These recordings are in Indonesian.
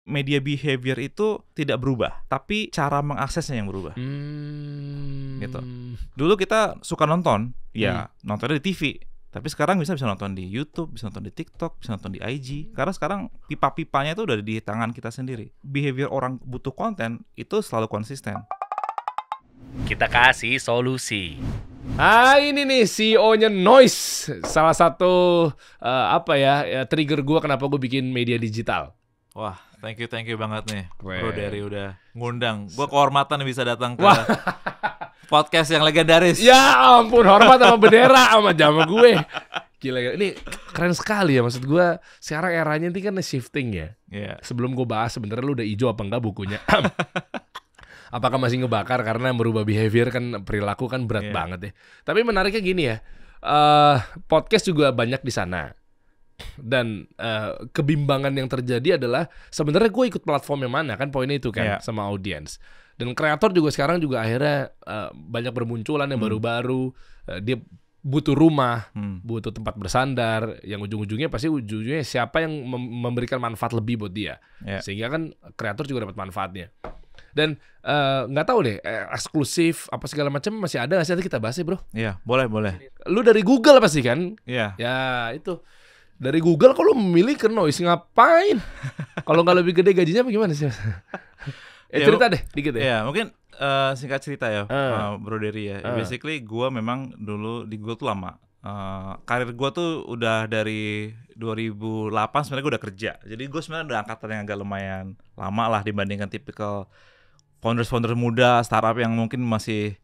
media behavior itu tidak berubah, tapi cara mengaksesnya yang berubah. Gitu. Dulu kita suka nonton, ya nontonnya di TV. Tapi sekarang bisa nonton di YouTube, bisa nonton di TikTok, bisa nonton di IG. Karena sekarang pipa-pipanya itu udah di tangan kita sendiri. Behavior orang butuh konten itu selalu konsisten. Kita kasih solusi. Ini nih CEO-nya Noise. Salah satu trigger gue kenapa gue bikin media digital. Wah, thank you banget nih Keren. Bro Dery udah ngundang. Gue kehormatan bisa datang ke podcast yang legendaris. Ya ampun, hormat sama bendera sama jama gue. Gila, ini keren sekali ya. Maksud gue sekarang eranya ini kan shifting ya. Yeah. Sebelum gue bahas sebenarnya lu udah hijau apa enggak bukunya. Apakah masih ngebakar karena merubah behavior kan, perilaku kan berat banget ya. Tapi menariknya gini ya, podcast juga banyak di sana. Dan kebimbangan yang terjadi adalah sebenarnya gue ikut platform yang mana kan, poinnya itu kan, sama audiens. Dan kreator juga sekarang juga akhirnya banyak bermunculan yang baru-baru. Dia butuh rumah, butuh tempat bersandar, yang ujung-ujungnya pasti siapa yang memberikan manfaat lebih buat dia. Sehingga kan kreator juga dapat manfaatnya. Dan nggak tahu deh, eksklusif apa segala macam masih ada nggak sih? Nanti kita bahas ya bro. Iya, boleh. Lu dari Google pasti kan? Iya. Ya itu. Dari Google kok lu memilih ke Noise, ngapain? Kalau nggak lebih gede gajinya apa gimana sih? Cerita deh dikit ya. Iya, mungkin singkat cerita ya, Bro Dery ya. Basically gue memang dulu di Google tuh lama. Karir gue tuh udah dari 2008 sebenarnya gue udah kerja. Jadi gue sebenarnya udah angkatan yang agak lumayan lama lah dibandingkan tipikal founder muda startup yang mungkin masih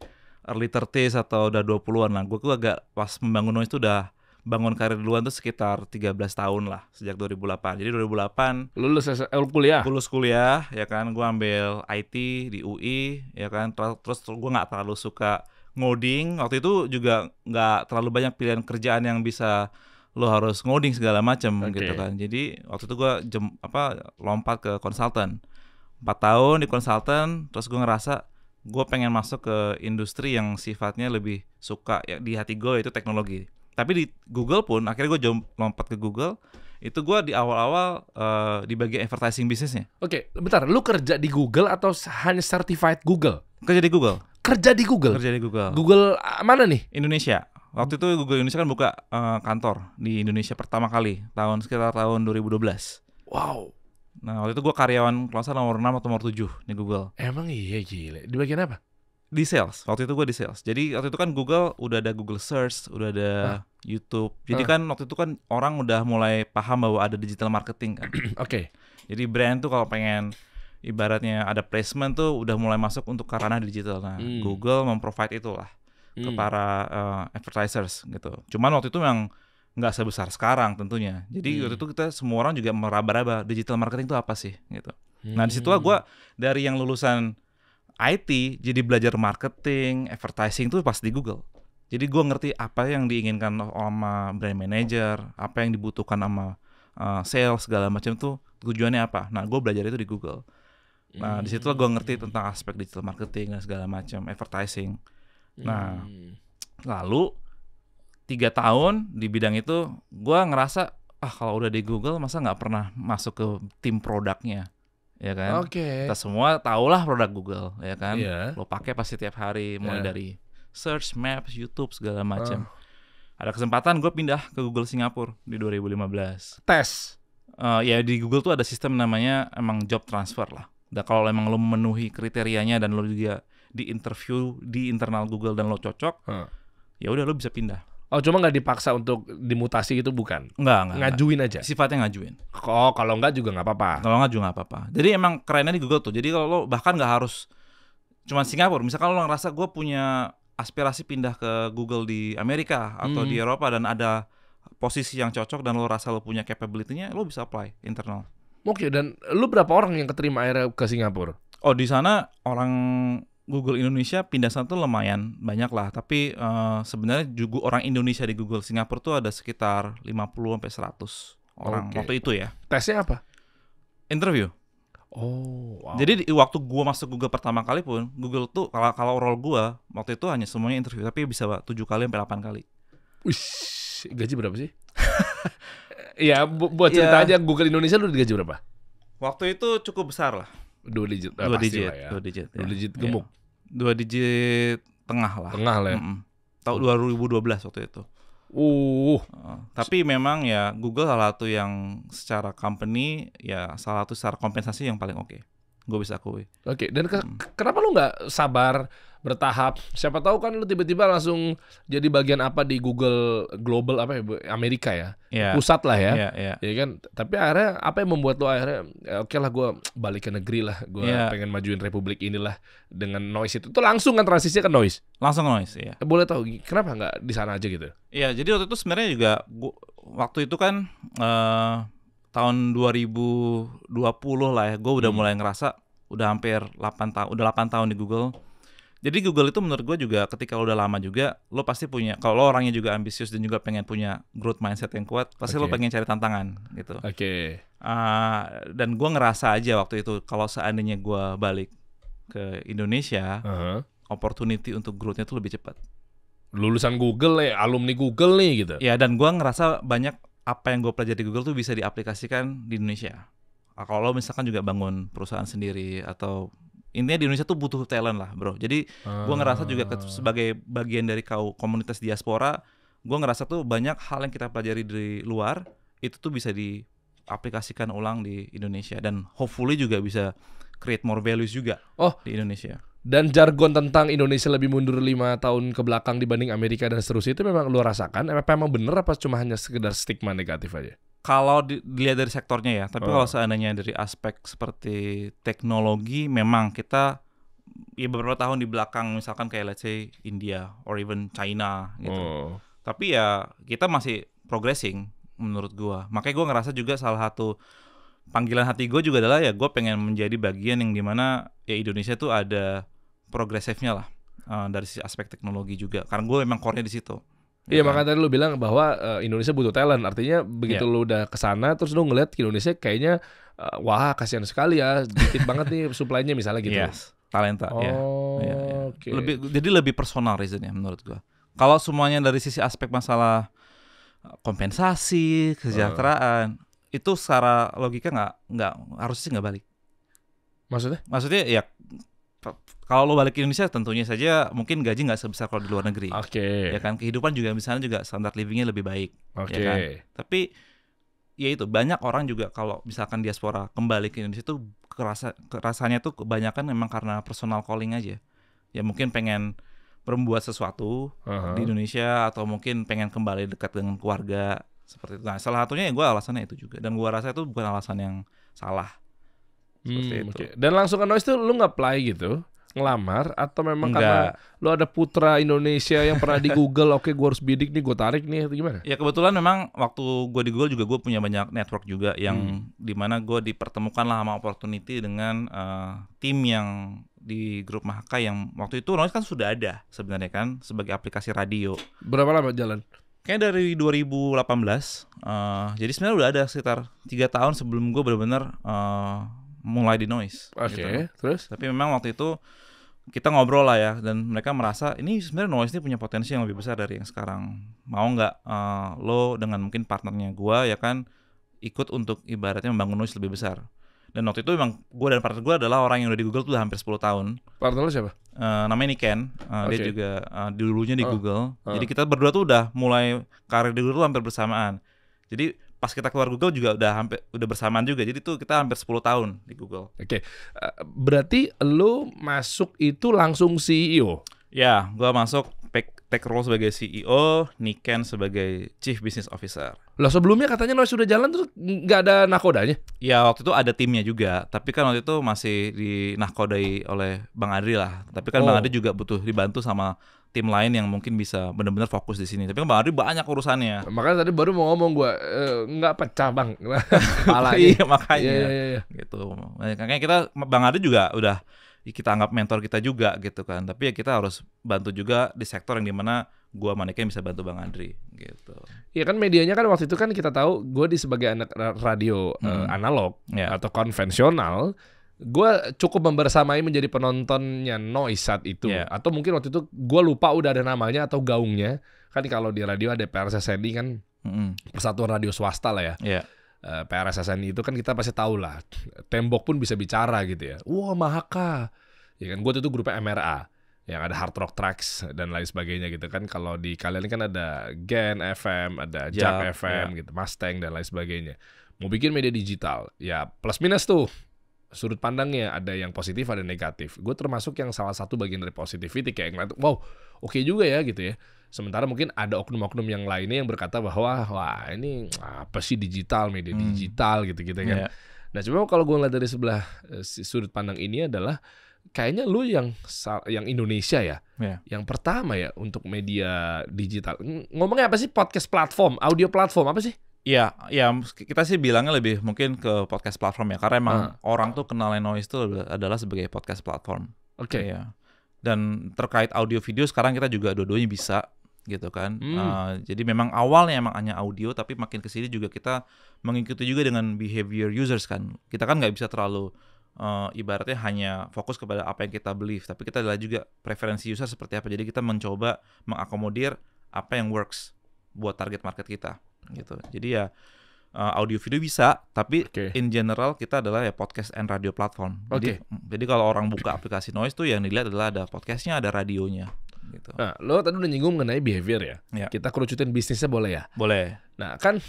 early 30s atau udah 20-an lah. Gue tuh agak pas membangun Noise tuh udah bangun karir duluan tuh sekitar 13 tahun lah, sejak 2008. Jadi 2008 lulus kuliah. Lulus kuliah ya kan, gue ambil IT di UI ya kan. Terus gue nggak terlalu suka ngoding. Waktu itu juga nggak terlalu banyak pilihan kerjaan yang bisa lo harus ngoding segala macam gitu kan. Jadi waktu itu gue lompat ke konsultan. 4 tahun di konsultan, terus gue ngerasa gue pengen masuk ke industri yang sifatnya lebih suka ya, di hati gue, yaitu teknologi. Tapi di Google pun akhirnya gue lompat ke Google. Itu gue di awal-awal di bagian advertising bisnisnya. Oke, bentar, lu kerja di Google atau hanya certified Google? Kerja di Google. Kerja di Google? Kerja di Google. Google mana nih? Indonesia. Waktu itu Google Indonesia kan buka kantor di Indonesia pertama kali, sekitar tahun 2012. Wow. Nah, waktu itu gue karyawan kelas nomor 6 atau nomor 7 di Google. Emang iya, gila. Di bagian apa? Di sales. Waktu itu gue di sales. Jadi waktu itu kan Google udah ada Google Search, udah ada YouTube. Jadi kan waktu itu kan orang udah mulai paham bahwa ada digital marketing kan. Oke. Jadi brand tuh kalau pengen ibaratnya ada placement tuh udah mulai masuk untuk ke ranah digital. Nah, Google memprovide itulah ke para advertisers gitu. Cuman waktu itu memang nggak sebesar sekarang tentunya. Jadi waktu itu kita semua orang juga meraba-raba digital marketing itu apa sih gitu. Nah, disitulah gue dari yang lulusan IT jadi belajar marketing, advertising tuh pas di Google. Jadi gue ngerti apa yang diinginkan sama brand manager, apa yang dibutuhkan sama sales segala macam tuh tujuannya apa. Nah, gue belajar itu di Google. Nah, di situ gue ngerti tentang aspek digital marketing dan segala macam, advertising. Nah, lalu 3 tahun di bidang itu gue ngerasa kalau udah di Google masa nggak pernah masuk ke tim produknya. Ya kan, kita semua tahulah produk Google, ya kan, lo pakai pasti tiap hari, mulai dari search, maps, YouTube segala macam. Ada kesempatan gue pindah ke Google Singapura di 2015. Tes? Ya di Google tuh ada sistem namanya emang job transfer lah. Dan kalau emang lo memenuhi kriterianya dan lo juga di interview di internal Google dan lo cocok, ya udah lo bisa pindah. Oh, cuma nggak dipaksa untuk dimutasi gitu, bukan? Enggak. Ngajuin aja? Sifatnya ngajuin. Oh, kalau enggak juga nggak apa-apa? Kalau enggak juga nggak apa-apa. Jadi emang kerennya di Google tuh. Jadi kalau lo bahkan nggak harus cuma Singapura. Misalkan lo ngerasa gue punya aspirasi pindah ke Google di Amerika atau di Eropa dan ada posisi yang cocok dan lo rasa lo punya capability-nya, lo bisa apply internal. Oke, dan lo berapa orang yang keterima akhirnya ke Singapura? Oh, di sana orang Google Indonesia pindah sana tuh lumayan banyak lah, tapi sebenarnya juga orang Indonesia di Google Singapura tuh ada sekitar 50-100 orang waktu itu ya. Tesnya apa? Interview. Oh, wow. Jadi waktu gua masuk Google pertama kali pun, Google tuh kalau role gua waktu itu hanya semuanya interview, tapi bisa 7 kali sampai 8 kali. Wih, gaji berapa sih? Iya, buat cerita aja, Google Indonesia lu digaji berapa? Waktu itu cukup besar lah. 2 digit. 2 digit, lah ya. 2 digit. 2 digit gemuk. 2 digit tengah lah. Tengah lah ya. Tahun 2012 waktu itu. Tapi memang ya Google salah satu yang secara company ya salah satu secara kompensasi yang paling oke. Gue bisa akui. Oke, dan kenapa lu nggak sabar bertahap? Siapa tahu kan lu tiba-tiba langsung jadi bagian apa di Google Global apa ya, Amerika ya, pusat lah ya, ya kan. Tapi akhirnya apa yang membuat lu akhirnya oke lah gue balik ke negeri lah, gue pengen majuin Republik inilah dengan Noise itu langsung kan transisinya ke Noise? Langsung Noise, ya. Boleh tahu kenapa nggak di sana aja gitu? Iya, jadi waktu itu sebenarnya juga waktu itu kan tahun 2020 lah ya, gue udah mulai ngerasa udah hampir 8 tahun di Google. Jadi Google itu menurut gue juga ketika lo udah lama juga, lo pasti punya, kalau lo orangnya juga ambisius dan juga pengen punya growth mindset yang kuat, pasti lo pengen cari tantangan gitu. Dan gue ngerasa aja waktu itu kalau seandainya gue balik ke Indonesia, opportunity untuk growth-nya tuh lebih cepat. Lulusan Google ya, alumni Google nih gitu. Ya, dan gue ngerasa banyak apa yang gue pelajari di Google tuh bisa diaplikasikan di Indonesia. Kalau lo misalkan juga bangun perusahaan sendiri atau intinya di Indonesia tuh butuh talent lah bro. Jadi gue ngerasa juga sebagai bagian dari komunitas diaspora, gue ngerasa tuh banyak hal yang kita pelajari dari luar itu tuh bisa diaplikasikan ulang di Indonesia dan hopefully juga bisa create more values juga di Indonesia. Dan jargon tentang Indonesia lebih mundur 5 tahun ke belakang dibanding Amerika dan seterusnya itu memang lu rasakan? Apa emang bener apa cuma hanya sekedar stigma negatif aja? Kalau dilihat dari sektornya ya, tapi kalau seandainya dari aspek seperti teknologi, memang kita ya beberapa tahun di belakang, misalkan kayak let's say India or even China gitu. Tapi ya kita masih progressing menurut gua. Makanya gua ngerasa juga salah satu panggilan hati gue juga adalah ya gue pengen menjadi bagian yang dimana ya Indonesia tuh ada progresifnya lah dari sisi aspek teknologi juga. Karena gue memang core-nya di situ. Iya, makanya tadi lu bilang bahwa Indonesia butuh talent. Artinya begitu lu udah kesana terus lu ngeliat Indonesia kayaknya wah kasihan sekali ya, sedikit banget nih supply-nya misalnya gitu. Yes, talenta ya. Jadi lebih personal reason-nya menurut gua. Kalau semuanya dari sisi aspek masalah kompensasi, kesejahteraan, itu secara logika nggak harusnya nggak balik. Maksudnya ya kalau lo balik ke Indonesia tentunya saja mungkin gaji nggak sebesar kalau di luar negeri. Ya kan, kehidupan juga misalnya juga standar livingnya lebih baik. Ya kan? Tapi ya itu banyak orang juga kalau misalkan diaspora kembali ke Indonesia tuh kerasanya tuh kebanyakan memang karena personal calling aja. Ya mungkin pengen membuat sesuatu di Indonesia atau mungkin pengen kembali dekat dengan keluarga seperti itu. Nah, salah satunya ya gue alasannya itu juga, dan gue rasa itu bukan alasan yang salah. Seperti itu. Dan langsung ke Noise tuh lu nge-apply gitu? Ngelamar atau memang karena lu ada putra Indonesia yang pernah di Google, oke gue harus bidik nih, gue tarik nih, atau gimana? Ya kebetulan memang waktu gue di Google juga gue punya banyak network juga yang dimana gue dipertemukan lah sama opportunity dengan tim yang di grup Mahaka yang waktu itu Noise kan sudah ada sebenarnya kan sebagai aplikasi radio. Berapa lama jalan? Kayak dari 2018, jadi sebenarnya udah ada sekitar 3 tahun sebelum gue benar-benar mulai di Noise. Gitu. Terus? Tapi memang waktu itu kita ngobrol lah ya, dan mereka merasa ini sebenarnya Noise ini punya potensi yang lebih besar dari yang sekarang. Mau nggak lo dengan mungkin partnernya gue ya kan ikut untuk ibaratnya membangun Noise lebih besar. Dan waktu itu memang gue dan partner gue adalah orang yang udah di Google tuh udah hampir 10 tahun. Partner lo siapa? Namanya Niken, dia juga dulunya di Google. Jadi kita berdua tuh udah mulai karir di Google tuh hampir bersamaan. Jadi pas kita keluar Google juga udah bersamaan juga. Jadi tuh kita hampir 10 tahun di Google. Berarti lo masuk itu langsung CEO? Ya, gue masuk take role sebagai CEO, Niken sebagai Chief Business Officer. Lah sebelumnya katanya Noise sudah jalan terus nggak ada nakodanya? Ya waktu itu ada timnya juga, tapi kan waktu itu masih dinakodai oleh Bang Adri lah. Tapi kan Bang Adri juga butuh dibantu sama tim lain yang mungkin bisa benar-benar fokus di sini. Tapi kan Bang Adri banyak urusannya. Makanya tadi baru mau ngomong gue nggak pecah Bang. Iya makanya. Gitu. Makanya kita Bang Adri juga udah kita anggap mentor kita juga gitu kan. Tapi ya kita harus bantu juga di sektor yang dimana gue Niken bisa bantu Bang Andri gitu. Iya kan medianya kan waktu itu kan kita tahu gue sebagai anak radio analog atau konvensional, gue cukup membersamai menjadi penontonnya Noise saat itu. Atau mungkin waktu itu gue lupa udah ada namanya atau gaungnya. Kan kalau di radio ada PRSSNI kan, Persatuan Radio Swasta lah ya. PRSSN itu kan kita pasti tahu lah, tembok pun bisa bicara gitu ya. Wah, Mahaka. Ya kan, gue tuh grupnya MRA yang ada Hard Rock Tracks dan lain sebagainya gitu kan. Kalau di kalian kan ada Gen FM, ada Jack FM gitu, Mustang dan lain sebagainya. Mau bikin media digital, ya plus minus tuh. Sudut pandangnya ada yang positif, ada negatif. Gue termasuk yang salah satu bagian dari positivity, kayak ngeliat, wow, oke juga ya gitu ya. Sementara mungkin ada oknum-oknum yang lainnya yang berkata bahwa wah ini apa sih digital, media digital gitu-gitu kan. Nah cuma kalau gue ngeliat dari sebelah sudut pandang ini adalah kayaknya lu yang Indonesia ya, yang pertama ya untuk media digital. Ngomongnya apa sih, podcast platform, audio platform apa sih? Ya, kita sih bilangnya lebih mungkin ke podcast platform ya, karena emang orang tuh kenalnya Noise itu adalah sebagai podcast platform. Oke. Ya. Dan terkait audio video sekarang kita juga dua-duanya bisa gitu kan. Jadi memang awalnya emang hanya audio, tapi makin kesini juga kita mengikuti juga dengan behavior users kan. Kita kan nggak bisa terlalu ibaratnya hanya fokus kepada apa yang kita believe, tapi kita adalah juga preferensi user seperti apa. Jadi kita mencoba mengakomodir apa yang works buat target market kita gitu. Jadi ya audio video bisa, tapi in general kita adalah ya podcast and radio platform. Jadi kalau orang buka aplikasi Noise tuh yang dilihat adalah ada podcastnya, ada radionya gitu. Nah, lo tadi udah nyinggung mengenai behavior ya. Kita kerucutin bisnisnya boleh ya? Boleh. Nah kan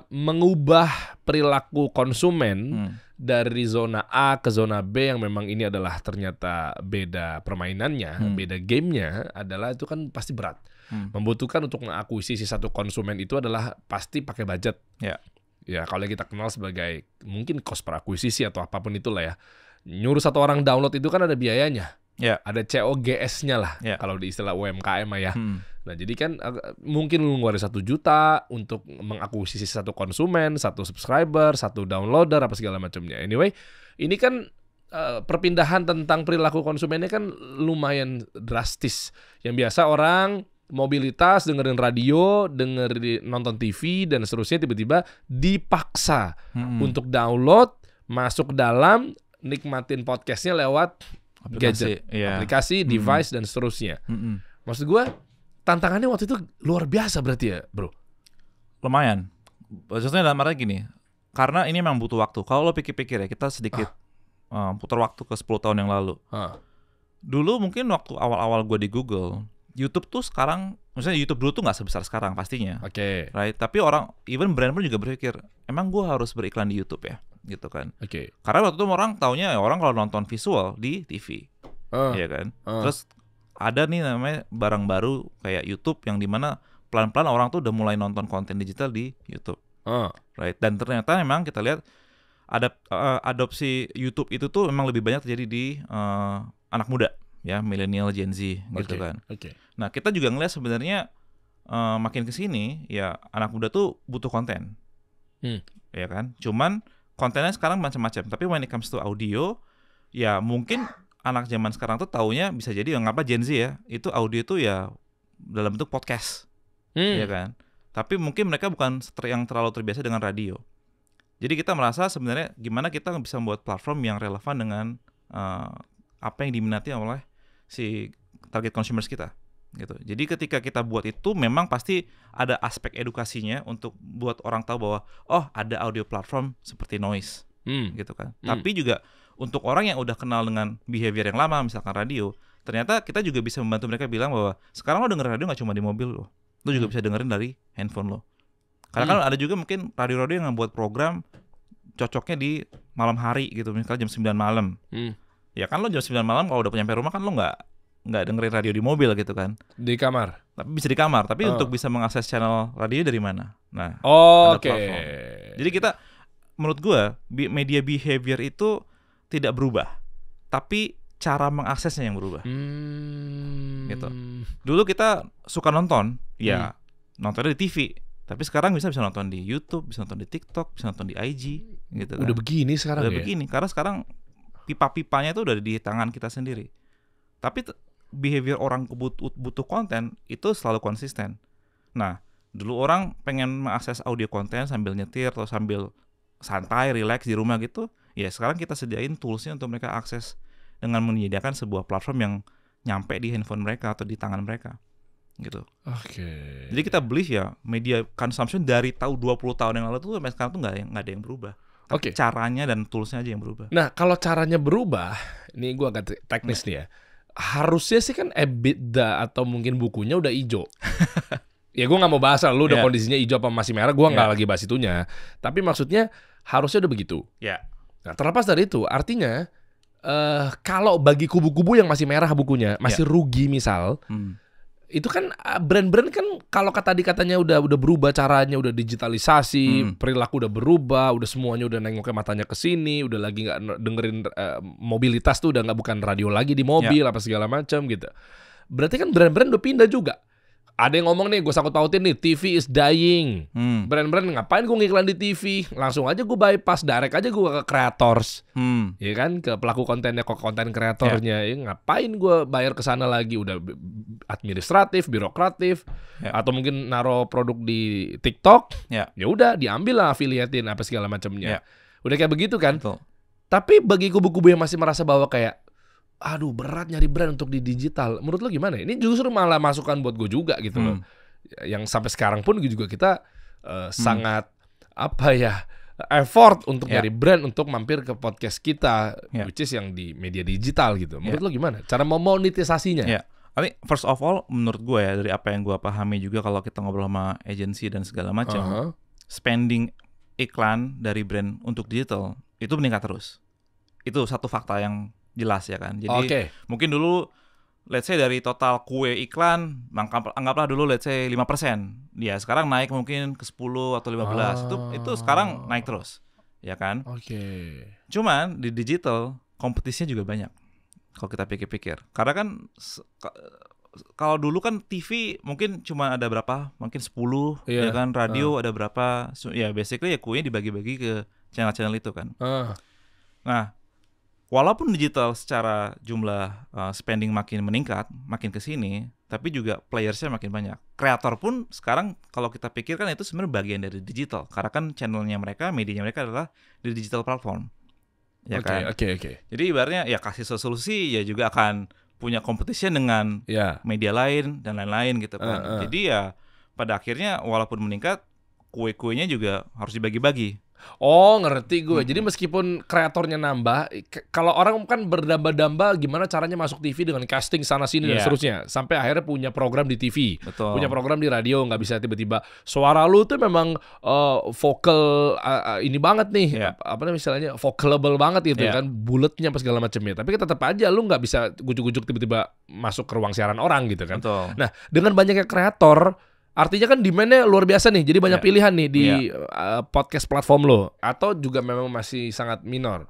mengubah perilaku konsumen dari zona A ke zona B yang memang ini adalah ternyata beda permainannya, beda gamenya, adalah itu kan pasti berat. Membutuhkan untuk mengakuisisi satu konsumen itu adalah pasti pakai budget. Ya kalau kita kenal sebagai mungkin cost per akuisisi atau apapun itulah ya. Nyuruh satu orang download itu kan ada biayanya. Ada COGS-nya lah kalau di istilah UMKM ya. Nah jadi kan mungkin lu ngeluarin 1 juta untuk mengakuisisi satu konsumen, satu subscriber, satu downloader apa segala macamnya. Anyway, ini kan perpindahan tentang perilaku konsumennya kan lumayan drastis. Yang biasa orang mobilitas, dengerin radio, nonton TV dan seterusnya, tiba-tiba dipaksa untuk download, masuk ke dalam, nikmatin podcastnya lewat gadget, aplikasi, device dan seterusnya. Maksud gue tantangannya waktu itu luar biasa berarti ya, bro? Lumayan. Maksudnya dalam artinya gini, karena ini memang butuh waktu. Kalau lo pikir-pikir ya, kita sedikit putar waktu ke 10 tahun yang lalu. Dulu mungkin waktu awal-awal gue di Google, YouTube tuh sekarang, maksudnya YouTube dulu tuh nggak sebesar sekarang pastinya. Right? Tapi orang, even brand pun juga berpikir, emang gue harus beriklan di YouTube ya? Gitu kan. Karena waktu itu orang taunya orang kalau nonton visual di TV. Iya kan? Terus ada nih namanya barang baru kayak YouTube yang dimana pelan-pelan orang tuh udah mulai nonton konten digital di YouTube. Right? Dan ternyata memang kita lihat adopsi YouTube itu tuh memang lebih banyak terjadi di anak muda. Ya, milenial, Gen Z gitu kan. Nah, kita juga ngeliat sebenarnya makin kesini ya anak muda tuh butuh konten, ya kan. Cuman kontennya sekarang macam-macam. Tapi when it comes to audio, ya mungkin anak zaman sekarang tuh taunya bisa jadi yang apa Gen Z ya, itu audio tuh ya dalam bentuk podcast, ya kan. Tapi mungkin mereka bukan yang terlalu terbiasa dengan radio. Jadi kita merasa sebenarnya gimana kita bisa membuat platform yang relevan dengan apa yang diminati oleh si target consumers kita gitu. Jadi ketika kita buat itu memang pasti ada aspek edukasinya untuk buat orang tahu bahwa oh ada audio platform seperti Noise gitu kan. Tapi juga untuk orang yang udah kenal dengan behavior yang lama misalkan radio, ternyata kita juga bisa membantu mereka bilang bahwa sekarang lo dengerin radio gak cuma di mobil lo juga bisa dengerin dari handphone lo. Karena kan ada juga mungkin radio-radio yang membuat program cocoknya di malam hari gitu, misalnya jam 9 malam. Ya kan lo jam 9 malam kalau udah nyampe rumah kan lo nggak dengerin radio di mobil gitu kan. Di kamar. Tapi bisa di kamar, tapi untuk bisa mengakses channel radio dari mana? Nah, Jadi kita menurut gua media behavior itu tidak berubah. Tapi cara mengaksesnya yang berubah. Gitu. Dulu kita suka nonton, ya nontonnya di TV. Tapi sekarang bisa nonton di YouTube, bisa nonton di TikTok, bisa nonton di IG gitu kan. Udah begini sekarang Udah begini, karena sekarang pipa-pipanya itu udah di tangan kita sendiri. Tapi behavior orang butuh konten itu selalu konsisten. Nah, dulu orang pengen mengakses audio konten sambil nyetir atau sambil santai, relax di rumah gitu. Ya sekarang kita sediain toolsnya untuk mereka akses dengan menyediakan sebuah platform yang nyampe di handphone mereka atau di tangan mereka. gitu. Oke. Jadi kita believe ya media consumption dari tahun 20 tahun yang lalu tuh sampai sekarang tuh nggak ada yang berubah. Tapi caranya dan toolsnya aja yang berubah. Nah kalau caranya berubah, ini gue agak teknis nih ya. Harusnya sih kan EBITDA atau mungkin bukunya udah hijau. Ya gue nggak mau bahas lu udah kondisinya hijau apa masih merah. Gue nggak lagi bahas itunya. Tapi maksudnya harusnya udah begitu. Nah terlepas dari itu, artinya kalau bagi kubu-kubu yang masih merah bukunya, masih rugi misal, itu kan brand-brand kan kalau katanya udah berubah caranya, udah digitalisasi, perilaku udah berubah, udah semuanya udah nengoknya matanya ke sini, udah lagi nggak dengerin mobilitas tuh udah nggak bukan radio lagi di mobil apa segala macam gitu. Berarti kan brand-brand udah pindah juga. Ada yang ngomong nih, gue sangkut pautin nih, TV is dying. Brand-brand ngapain gue ngiklan di TV? Langsung aja gue bypass, direct aja gue ke creators. Ya kan, ke pelaku kontennya, ke konten kreatornya. Ya, ngapain gue bayar ke sana lagi? Udah administratif, birokratif, atau mungkin naruh produk di TikTok. Ya udah, diambil lah affiliatein apa segala macamnya. Udah kayak begitu kan? Betul. Tapi bagi kubu-kubu yang masih merasa bahwa kayak aduh berat nyari brand untuk di digital. Menurut lo gimana? Ini justru malah masukan buat gue juga gitu loh. Yang sampai sekarang pun juga kita sangat effort untuk nyari brand untuk mampir ke podcast kita, which is yang di media digital gitu. Menurut lo gimana? Cara memonetisasinya? Tapi first of all, menurut gue ya dari apa yang gue pahami juga kalau kita ngobrol sama agensi dan segala macam, spending iklan dari brand untuk digital itu meningkat terus. Itu satu fakta yang jelas ya kan. Jadi mungkin dulu let's say dari total kue iklan anggaplah dulu let's say 5%. Ya sekarang naik mungkin ke 10 atau 15. Itu sekarang naik terus. Ya kan? Cuman di digital kompetisinya juga banyak. Kalau kita pikir-pikir. Karena kan kalau dulu kan TV mungkin cuma ada berapa? Mungkin 10 ya kan, radio ada berapa? Ya basically ya kuenya dibagi-bagi ke channel-channel itu kan. Nah, walaupun digital secara jumlah spending makin meningkat, makin ke sini, tapi juga playersnya makin banyak. Kreator pun sekarang kalau kita pikirkan itu sebenarnya bagian dari digital. Karena kan channelnya mereka, medianya mereka adalah di digital platform. Ya kan? Jadi ibaratnya ya kasih solusi ya juga akan punya competition dengan media lain dan lain-lain gitu kan. Jadi ya pada akhirnya walaupun meningkat, kue-kuenya juga harus dibagi-bagi. Oh ngerti gue. Jadi meskipun kreatornya nambah, kalau orang kan berdamba-damba gimana caranya masuk TV dengan casting sana sini dan seterusnya, sampai akhirnya punya program di TV, punya program di radio, nggak bisa tiba-tiba suara lu tuh memang vokal ini banget nih, apa namanya misalnya vocalable banget gitu kan, buletnya apa segala macamnya. Tapi tetap aja lu nggak bisa gujuk-gujuk tiba-tiba masuk ke ruang siaran orang gitu kan. Nah dengan banyaknya kreator, artinya kan demand-nya luar biasa nih. Jadi banyak pilihan nih di podcast platform lo. Atau juga memang masih sangat minor.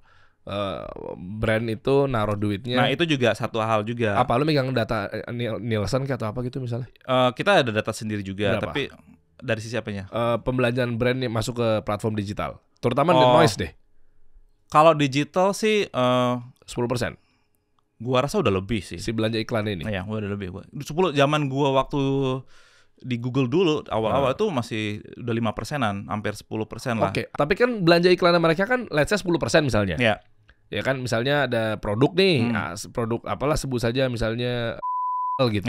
Brand itu naruh duitnya. Nah itu juga satu hal juga. Apa lo megang data Nielsen atau apa gitu misalnya? Kita ada data sendiri juga. Berapa? Tapi dari sisi apanya? Pembelanjaan brand nih masuk ke platform digital. Terutama The Noise deh. Kalau digital sih 10%. Gua rasa udah lebih sih. Si belanja iklan ini. Iya, udah lebih. 10 zaman gua waktu di Google dulu awal-awal itu masih udah 5%-an, hampir 10% lah. Tapi kan belanja iklan mereka kan let's say 10% misalnya. Ya kan misalnya ada produk nih, produk apalah sebut saja misalnya gitu.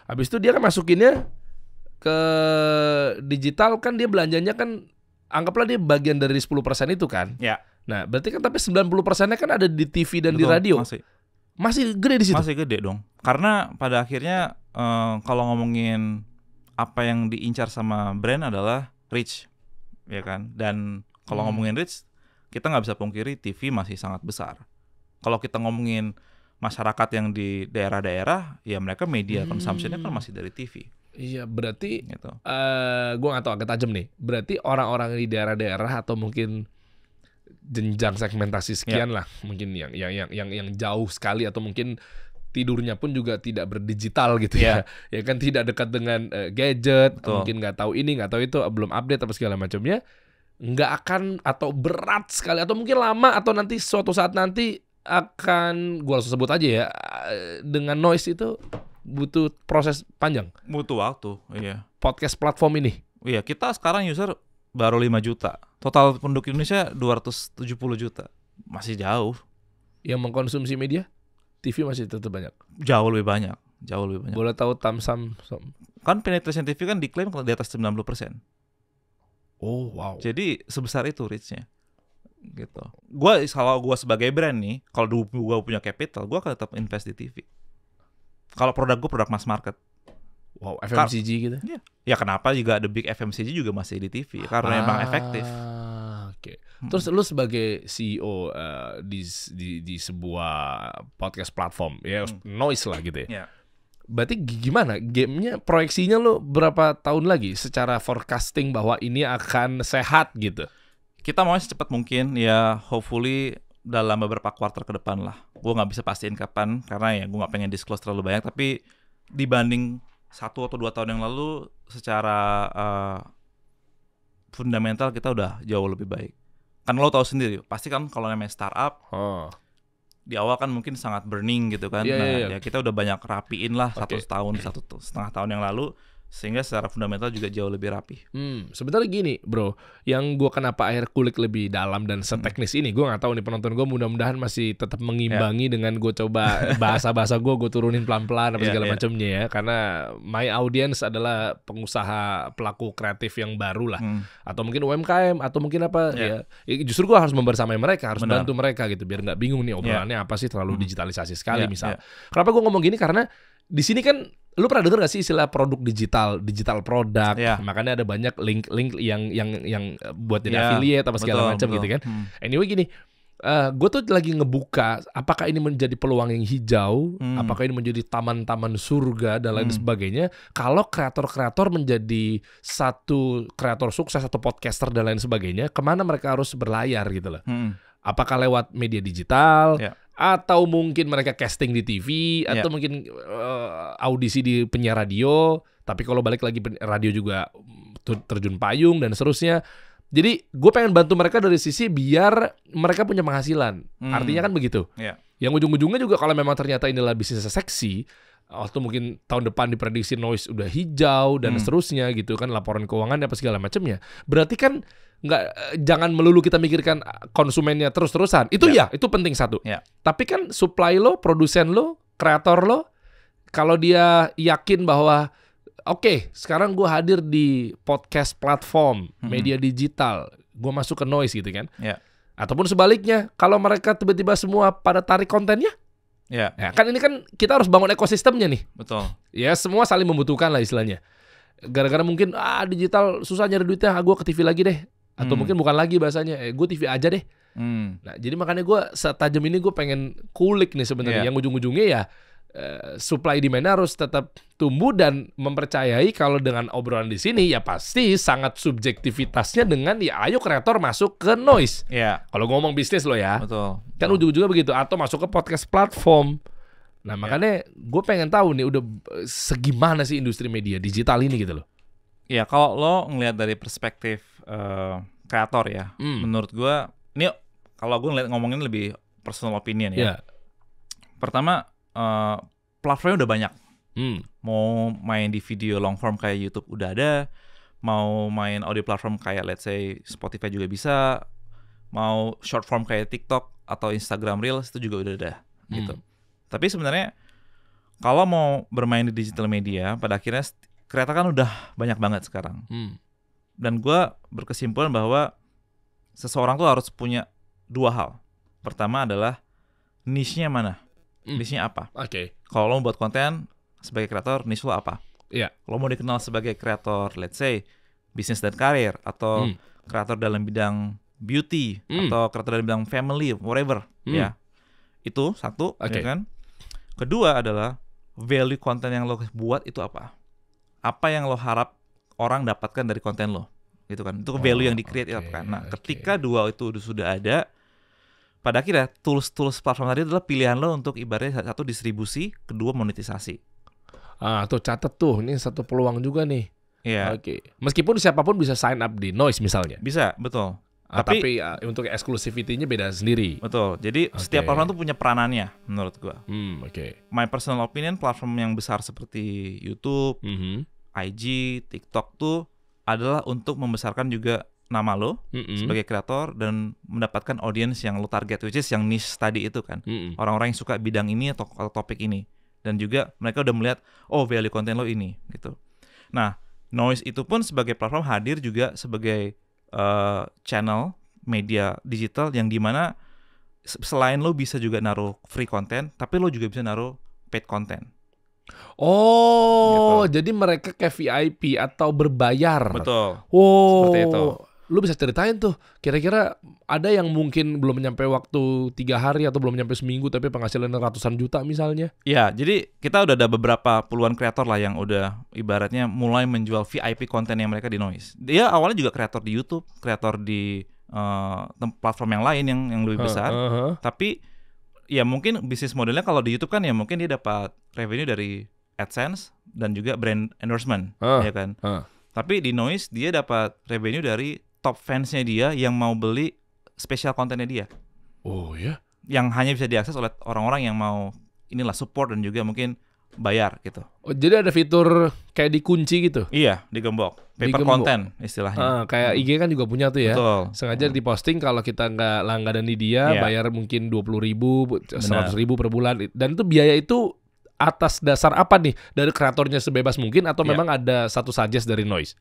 Habis itu dia kan masukinnya ke digital kan dia belanjanya kan anggaplah dia bagian dari 10% itu kan. Nah, berarti kan tapi 90%-nya kan ada di TV dan di radio. Masih gede di situ. Masih gede dong. Karena pada akhirnya kalau ngomongin apa yang diincar sama brand adalah reach, ya kan? Dan kalau ngomongin reach, kita nggak bisa pungkiri TV masih sangat besar. Kalau kita ngomongin masyarakat yang di daerah-daerah, ya mereka media consumption-nya kan masih dari TV. Iya, berarti gitu. Gue nggak tahu, agak tajam nih. Berarti orang-orang di daerah-daerah atau mungkin jenjang segmentasi sekian lah, mungkin yang jauh sekali atau mungkin tidurnya pun juga tidak berdigital gitu ya kan tidak dekat dengan gadget, mungkin nggak tahu ini nggak tahu itu, belum update apa segala macamnya, nggak akan atau berat sekali atau mungkin lama atau nanti suatu saat nanti akan gue langsung sebut aja ya, dengan noise itu butuh proses panjang, butuh waktu. Podcast platform ini kita sekarang user baru 5 juta, total penduduk Indonesia 270 juta, masih jauh. Yang mengkonsumsi media TV masih tetap banyak. Jauh lebih banyak. Boleh tahu Tamsam? Kan penetration TV kan diklaim kalau di atas 90%. Oh, wow. Jadi sebesar itu reach-nya. Gitu. Kalau gue sebagai brand nih, kalau gue punya capital, gue akan tetap invest di TV. Kalau produk gue produk mass market. Wow, FMCG gitu. Ya kenapa juga the big FMCG juga masih di TV karena emang efektif. Oke. Terus lu sebagai CEO di sebuah podcast platform ya, Noise lah gitu ya. Berarti gimana gamenya, proyeksinya lo berapa tahun lagi secara forecasting bahwa ini akan sehat gitu? Kita mau secepat mungkin ya, hopefully dalam beberapa kuartal ke depan lah. Gue nggak bisa pastiin kapan karena ya gue nggak pengen disclose terlalu banyak. Tapi dibanding 1 atau 2 tahun yang lalu secara fundamental kita udah jauh lebih baik. Kan lo tahu sendiri, pasti kan kalau namanya startup di awal kan mungkin sangat burning gitu kan. Ya kita udah banyak rapiin lah 1 tahun, 1,5 tahun yang lalu, sehingga secara fundamental juga jauh lebih rapi. Sebenarnya gini bro, yang gue kenapa akhir kulik lebih dalam dan seteknis ini, gue nggak tahu nih penonton gue mudah-mudahan masih tetap mengimbangi dengan gue coba bahasa-bahasa gue turunin pelan-pelan apa segala macamnya ya, karena my audience adalah pengusaha pelaku kreatif yang baru lah, atau mungkin UMKM atau mungkin apa ya. Justru gue harus membersamai mereka, harus bantu mereka gitu biar nggak bingung nih obrolannya apa sih, terlalu digitalisasi sekali misal. Kenapa gue ngomong gini, karena di sini kan lu pernah denger gak sih istilah produk digital produk? Makanya ada banyak link yang buat jadi affiliate apa segala macam gitu kan. Anyway gini, gue tuh lagi ngebuka apakah ini menjadi peluang yang hijau, apakah ini menjadi taman-taman surga dan lain sebagainya. Kalau kreator-kreator menjadi satu kreator sukses atau podcaster dan lain sebagainya, kemana mereka harus berlayar gitu loh. Apakah lewat media digital? Atau mungkin mereka casting di TV, atau mungkin audisi di penyiar radio, tapi kalau balik lagi radio juga terjun payung dan seterusnya. Jadi gue pengen bantu mereka dari sisi biar mereka punya penghasilan. Artinya kan begitu. Yang ujung-ujungnya juga kalau memang ternyata inilah bisnis seksi, atau mungkin tahun depan diprediksi Noise udah hijau dan seterusnya gitu kan, laporan keuangan apa segala macamnya. Berarti kan jangan melulu kita mikirkan konsumennya terus-terusan. Itu itu penting satu. Tapi kan supply lo, produsen lo, kreator lo, kalau dia yakin bahwa oke, sekarang gue hadir di podcast platform, media digital, gue masuk ke Noise gitu kan. Ataupun sebaliknya, kalau mereka tiba-tiba semua pada tarik kontennya, ya kan ini kan kita harus bangun ekosistemnya nih. Betul. Ya semua saling membutuhkan lah istilahnya. Gara-gara mungkin digital susah nyari duitnya, gue ke TV lagi deh. Atau mungkin bukan lagi bahasanya, gue TV aja deh. Nah jadi makanya gue setajam ini gue pengen kulik nih sebenarnya. Yang ujung-ujungnya ya supply demand harus tetap tumbuh dan mempercayai kalau dengan obrolan di sini ya pasti sangat subjektivitasnya dengan ya ayo kreator masuk ke Noise. Kalau ngomong bisnis lo ya. Betul. Kan ujung-ujungnya begitu, atau masuk ke podcast platform. Nah makanya gue pengen tahu nih udah segimana sih industri media digital ini gitu loh. Ya kalau lo ngelihat dari perspektif kreator ya, menurut gue ini kalau gue ngomongin lebih personal opinion ya. Pertama platformnya udah banyak. Mau main di video long form kayak YouTube udah ada, mau main audio platform kayak let's say Spotify juga bisa, mau short form kayak TikTok atau Instagram Reels itu juga udah ada gitu. Tapi sebenarnya kalau mau bermain di digital media, pada akhirnya kreator kan udah banyak banget sekarang. Dan gue berkesimpulan bahwa seseorang tuh harus punya 2 hal. Pertama adalah niche-nya mana? Niche-nya apa? Kalau lo buat konten sebagai kreator, niche lo apa? Kalau mau dikenal sebagai kreator, let's say bisnis dan karir, atau kreator dalam bidang beauty, atau kreator dalam bidang family, whatever, ya itu satu. Ya kan? Kedua adalah value konten yang lo buat itu apa? Apa yang lo harap orang dapatkan dari konten lo, gitu kan? Itu value yang di-create kan. Nah, ketika 2 itu sudah ada, pada akhirnya tools platform tadi adalah pilihan lo untuk ibaratnya satu distribusi, kedua monetisasi. Tuh catat tuh, ini satu peluang juga nih. Meskipun siapapun bisa sign up di Noise misalnya. Bisa, betul. Tapi untuk exclusivity-nya beda sendiri. Betul. Jadi setiap platform tuh punya peranannya menurut gua. My personal opinion, platform yang besar seperti YouTube, IG, TikTok tuh adalah untuk membesarkan juga nama lo sebagai kreator dan mendapatkan audience yang lo target, which is yang niche tadi itu kan. Orang-orang yang suka bidang ini atau topik ini. Dan juga mereka udah melihat, oh value konten lo ini gitu. Nah, Noise itu pun sebagai platform hadir juga sebagai channel media digital yang dimana selain lo bisa juga naruh free content, tapi lo juga bisa naruh paid content. Oh, Gitu. jadi mereka kayak VIP atau berbayar. Betul. Wow. Seperti itu. Lu bisa ceritain tuh, kira-kira ada yang mungkin belum nyampe waktu 3 hari atau belum nyampe seminggu tapi penghasilannya ratusan juta misalnya? Ya, jadi kita udah ada beberapa puluhan kreator lah yang udah ibaratnya mulai menjual VIP konten yang mereka di Noise. Dia awalnya juga kreator di YouTube, kreator di platform yang lain yang lebih besar. Tapi ya mungkin bisnis modelnya kalau di YouTube kan ya mungkin dia dapat revenue dari AdSense dan juga brand endorsement, ya kan. Tapi di Noise dia dapat revenue dari top fansnya dia yang mau beli spesial kontennya dia. Oh ya? Yang hanya bisa diakses oleh orang-orang yang mau inilah support dan juga mungkin bayar gitu. Oh, jadi ada fitur kayak dikunci gitu? Iya, digembok. Paper Digembok. content istilahnya. Kayak IG kan juga punya tuh ya. Betul. Sengaja diposting kalau kita nggak langganan di dia, Iya. bayar mungkin 20.000, 100.000 per bulan. Dan itu biaya itu atas dasar apa nih? Dari kreatornya sebebas mungkin atau Iya. memang ada satu suggest dari Noise?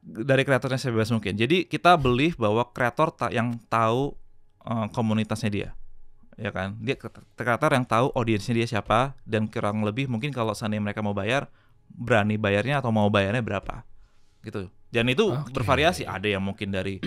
Dari kreatornya sebebas mungkin. Jadi kita believe bahwa kreator yang tahu komunitasnya dia. Ya kan? Dia kreator yang tahu audiensnya dia siapa dan kurang lebih mungkin kalau seandainya mereka mau bayar, berani bayarnya atau mau bayarnya berapa. Gitu. Dan itu bervariasi. Ada yang mungkin dari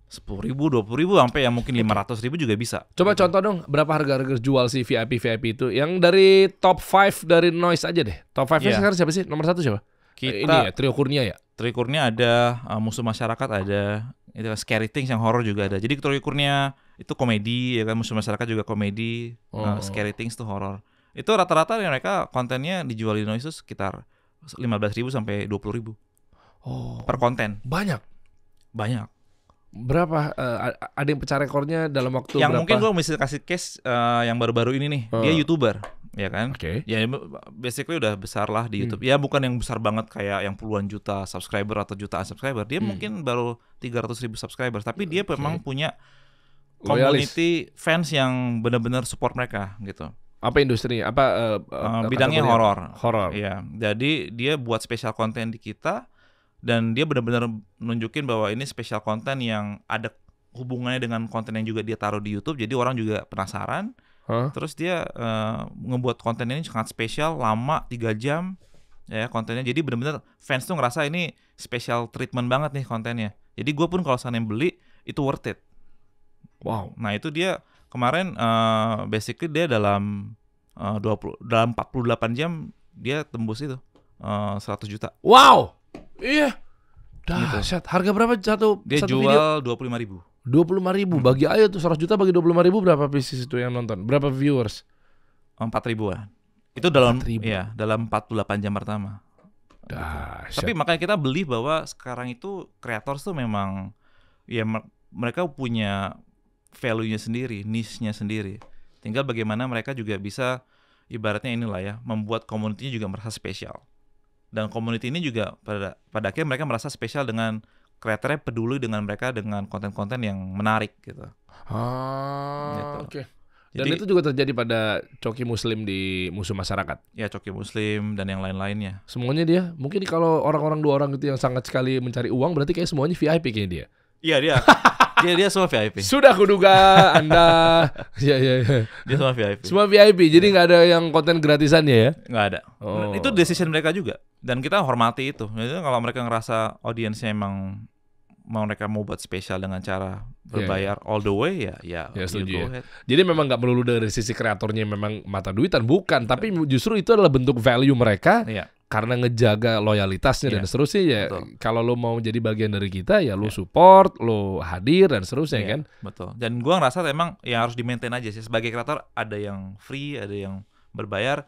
10.000, 20.000 sampai yang mungkin 500.000 juga bisa. Coba gitu. contoh dong, berapa harga jual si VIP itu? Yang dari top 5 dari Noise aja deh. Top 5-nya Iya. sekarang siapa sih? Nomor 1 siapa? Ini ya, Trio Kurnia ya? Trio Kurnia ada, Musuh Masyarakat ada, itu Scary Things yang horror juga ada. Jadi Trio Kurnia itu komedi, ya kan, Musuh Masyarakat juga komedi, Scary Things itu horror. Itu rata-rata mereka kontennya dijual di Noise itu sekitar 15.000 sampai 20.000 per konten. Banyak. Berapa? Ada yang pecah rekornya dalam waktu Yang berapa? mungkin gue mesti kasih case yang baru-baru ini nih, dia YouTuber, ya kan? Oke. Ya basically udah besar lah di YouTube. Ya bukan yang besar banget kayak yang puluhan juta subscriber atau jutaan subscriber. Dia mungkin baru 300.000 subscriber, tapi dia memang punya community fans yang benar-benar support mereka gitu. Apa industrinya? Bidangnya horor. Horor. Iya. Jadi dia buat special content di kita dan dia benar-benar nunjukin bahwa ini special content yang ada hubungannya dengan konten yang juga dia taruh di YouTube. Jadi orang juga penasaran. Terus dia ngebuat konten ini sangat spesial, lama 3 jam ya kontennya. Jadi benar-benar fans tuh ngerasa ini special treatment banget nih kontennya. Jadi gue pun kalau seandainya beli itu worth it. Wow. Nah itu dia kemarin basically dia dalam 48 jam dia tembus itu 100 juta. Wow. Iya. Dahsyat. Harga berapa satu Dia satu jual video? 25.000. 25.000. Bagi ayo tuh 100 juta bagi 25.000 berapa pieces itu yang nonton? Berapa viewers? 4.000-an. Itu dalam 4.000. ya dalam 48 jam pertama. Dahsyat. Tapi makanya kita beli bahwa sekarang itu creators tuh memang ya mereka punya value-nya sendiri, niche-nya sendiri. Tinggal bagaimana mereka juga bisa ibaratnya inilah ya, membuat community-nya juga merasa spesial. Dan community ini juga pada akhirnya mereka merasa spesial dengan kreatornya peduli dengan mereka dengan konten-konten yang menarik gitu. Gitu. Oke. Dan Jadi, itu juga terjadi pada Coki Muslim di Musuh Masyarakat. ya Coki Muslim dan yang lain-lainnya. Semuanya dia. Mungkin kalau orang-orang 2 orang itu yang sangat sekali mencari uang, berarti kayak semuanya VIP kayaknya dia. Iya dia semua VIP. Sudah kuduga Anda. Iya. Dia semua VIP. Semua VIP. Jadi nggak ada yang konten gratisannya ya? Nggak ada. Oh. Itu decision mereka juga. Dan kita hormati itu. Jadi kalau mereka ngerasa audiensnya emang mereka mau buat spesial dengan cara berbayar all the way ya setuju you go ya. ahead. Jadi memang nggak melulu dari sisi kreatornya memang mata duitan, bukan. Tapi justru itu adalah bentuk value mereka. Iya. Karena ngejaga loyalitasnya dan seterusnya ya. Betul. Kalau lo mau jadi bagian dari kita ya lo support, lo hadir dan seterusnya kan. Betul. Dan gua ngerasa emang ya harus di-maintain aja sih. Sebagai kreator ada yang free, ada yang berbayar.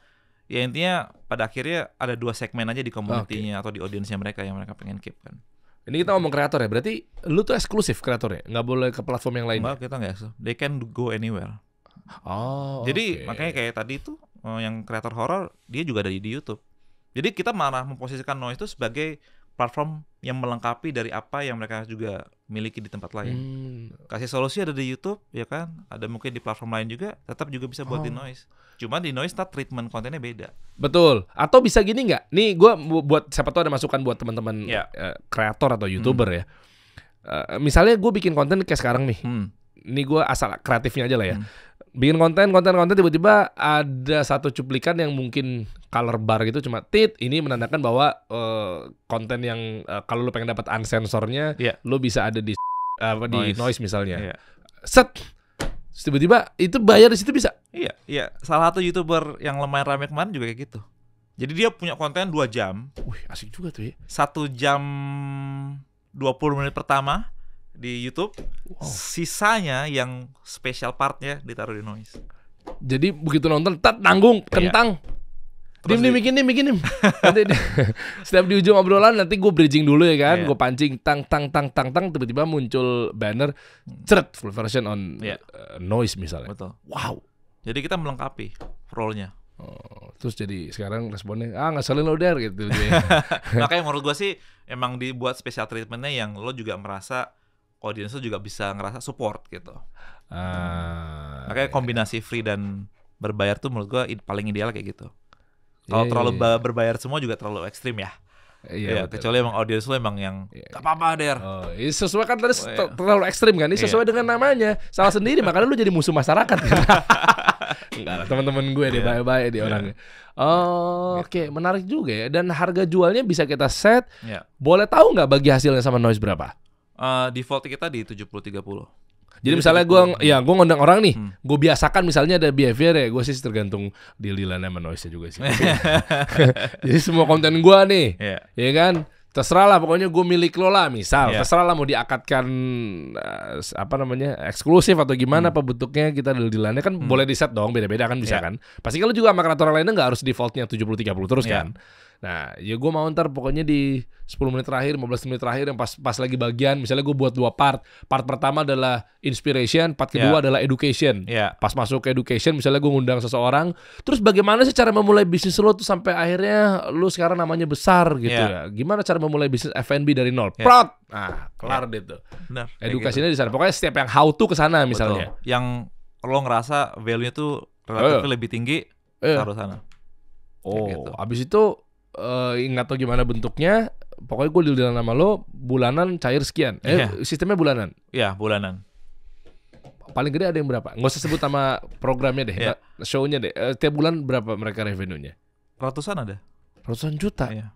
Ya intinya pada akhirnya ada 2 segmen aja di community-nya atau di audiensnya mereka yang mereka pengen keep kan. Ini kita ngomong kreator ya, berarti lu tuh eksklusif kreatornya, nggak boleh ke platform yang lain. Enggak, kita nggak. They can go anywhere. Oh. Jadi makanya kayak tadi tuh yang kreator horor dia juga ada di YouTube. Jadi kita malah memposisikan Noise itu sebagai platform yang melengkapi dari apa yang mereka juga miliki di tempat lain. Kasih solusi ada di YouTube, ya kan? Ada mungkin di platform lain juga, tetap juga bisa buat di Noise. Cuma di Noise treatment kontennya beda. Betul. Atau bisa gini nggak? Nih gue buat siapa tahu ada masukan buat teman-teman kreator atau YouTuber ya. Misalnya gue bikin konten kayak sekarang nih. Ini gue asal kreatifnya aja lah ya. Bikin konten tiba-tiba ada satu cuplikan yang mungkin color bar gitu cuma ini menandakan bahwa konten yang kalau lu pengen dapat unsensornya lu bisa ada di noise misalnya. Set tiba-tiba itu bayar di situ bisa. Iya. Salah satu YouTuber yang lumayan rame kemarin juga kayak gitu. Jadi dia punya konten 2 jam. Wih, asik juga tuh ya. 1 jam 20 menit pertama di YouTube, sisanya yang special partnya ditaruh di Noise. Jadi begitu nonton, nanggung, kentang. Dim, bikin. Nanti setiap di ujung obrolan nanti gue bridging dulu ya kan, gue pancing tang, tiba-tiba muncul banner, full version on Noise misalnya. Betul. Wow. Jadi kita melengkapi role-nya. Terus jadi sekarang responnya ngeselin lo Der gitu. Makanya menurut gue sih emang dibuat special treatment-nya yang lo juga merasa audiens lo juga bisa ngerasa support gitu. Makanya kombinasi free dan berbayar tuh menurut gue paling ideal kayak gitu. Kalau terlalu berbayar semua juga terlalu ekstrim ya. Iya, kecuali emang audiens lo emang yang gak apa-apa Der. Ini sesuai kan tadi terlalu ekstrim kan. Ini sesuai dengan namanya. Salah sendiri makanya lu jadi musuh masyarakat kan. Enggak lah, teman-teman gue deh baik-baik dia orangnya. Oke, menarik juga ya. Dan harga jualnya bisa kita set. Boleh tahu nggak bagi hasilnya sama Noise berapa? Default kita di 70-30. Jadi misalnya gue ngundang orang nih, gue biasakan misalnya ada behavior ya, gue sih tergantung deal-dealan sama Noise juga sih. Jadi semua konten gue nih, ya kan, terserah lah pokoknya gue milik lo lah misal, terserah lah mau diakatkan eksklusif atau gimana apa bentuknya kita deal-dealannya kan boleh di set dong, beda-beda kan bisa kan. Pasti kan lo juga sama kreator lainnya nggak harus defaultnya 70-30 terus kan. Nah, ya gue mau ntar pokoknya di 10 menit terakhir, 15 menit terakhir yang pas lagi bagian, misalnya gue buat 2 part. Part pertama adalah inspiration, part kedua adalah education. Pas masuk ke education, misalnya gue ngundang seseorang, terus bagaimana sih cara memulai bisnis lo tuh sampai akhirnya lo sekarang namanya besar gitu ya. Gimana cara memulai bisnis F&B dari nol? Prot! Nah, kelar deh tuh. Benar. Edukasinya di sana. Pokoknya setiap yang how to ke sana misalnya. Betul. Yang lo ngerasa value-nya tuh relatif lebih tinggi, taruh sana. Gitu. Abis itu nggak tahu gimana bentuknya, pokoknya gue deal sama lo bulanan cair sekian. Sistemnya bulanan. Iya, bulanan. Paling gede ada yang berapa? Nggak usah sebut sama programnya deh, show-nya deh. Tiap bulan berapa mereka revenue-nya? Ratusan ada. Ratusan juta. Iya.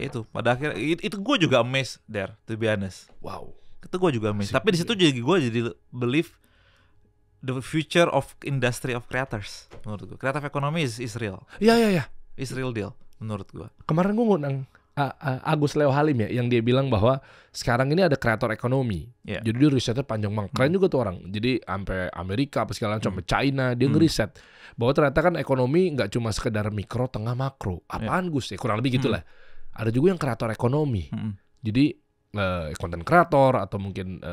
Itu pada akhirnya itu gue juga amazed there, to be honest. Wow. Itu gue juga amazed. Tapi di situ jadi gue believe the future of industry of creators menurut gue. Creative economy is real. Iya. Is real deal menurut gue. Kemarin gue ngundang Agus Leo Halim ya, yang dia bilang bahwa sekarang ini ada kreator ekonomi. Jadi dia risetnya panjang banget. Keren juga tuh orang. Jadi sampai Amerika apa segala macam, sampai China dia ngeriset bahwa ternyata kan ekonomi nggak cuma sekedar mikro, tengah, makro. Apaan Gus ya? Kurang lebih gitulah. Ada juga yang kreator ekonomi. Jadi konten kreator atau mungkin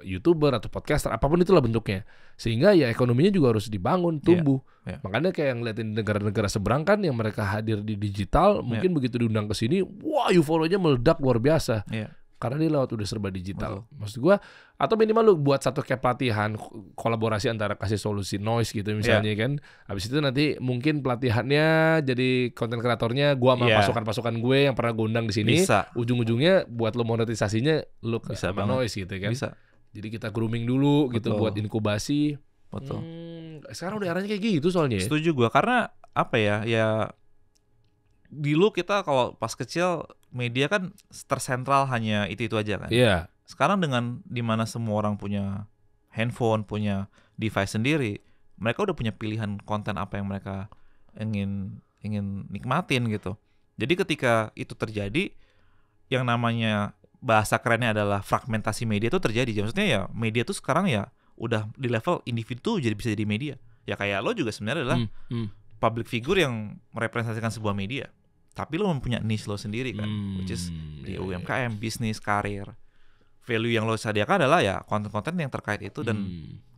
YouTuber atau podcaster, apapun itulah bentuknya. Sehingga ya ekonominya juga harus dibangun, tumbuh. Makanya kayak yang ngeliatin negara-negara seberang kan yang mereka hadir di digital, mungkin begitu diundang ke sini, wah euforia-nya meledak luar biasa. Karena dia lewat udah serba digital. Maksud gua, atau minimal lu buat satu kayak pelatihan kolaborasi antara kasih solusi Noise gitu misalnya kan. Habis itu nanti mungkin pelatihannya jadi konten kreatornya gua sama pasukan-pasukan gue yang pernah gue undang di sini. Ujung-ujungnya buat lu monetisasinya lu bisa sama Noise gitu kan. Bisa. Jadi kita grooming dulu gitu buat inkubasi. Betul. Sekarang udah arahnya kayak gitu soalnya. Setuju gua karena apa ya dulu kita kalau pas kecil media kan tersentral hanya itu aja kan. Sekarang dengan dimana semua orang punya handphone, punya device sendiri, mereka udah punya pilihan konten apa yang mereka ingin nikmatin gitu. Jadi ketika itu terjadi, yang namanya bahasa kerennya adalah fragmentasi media itu terjadi. Maksudnya ya media tuh sekarang ya udah di level individu jadi bisa jadi media. Ya kayak lo juga sebenarnya adalah public figure yang merepresentasikan sebuah media. Tapi lo mempunyai niche lo sendiri kan, which is di UMKM, bisnis, karir. Value yang lo sediakan adalah ya konten-konten yang terkait itu dan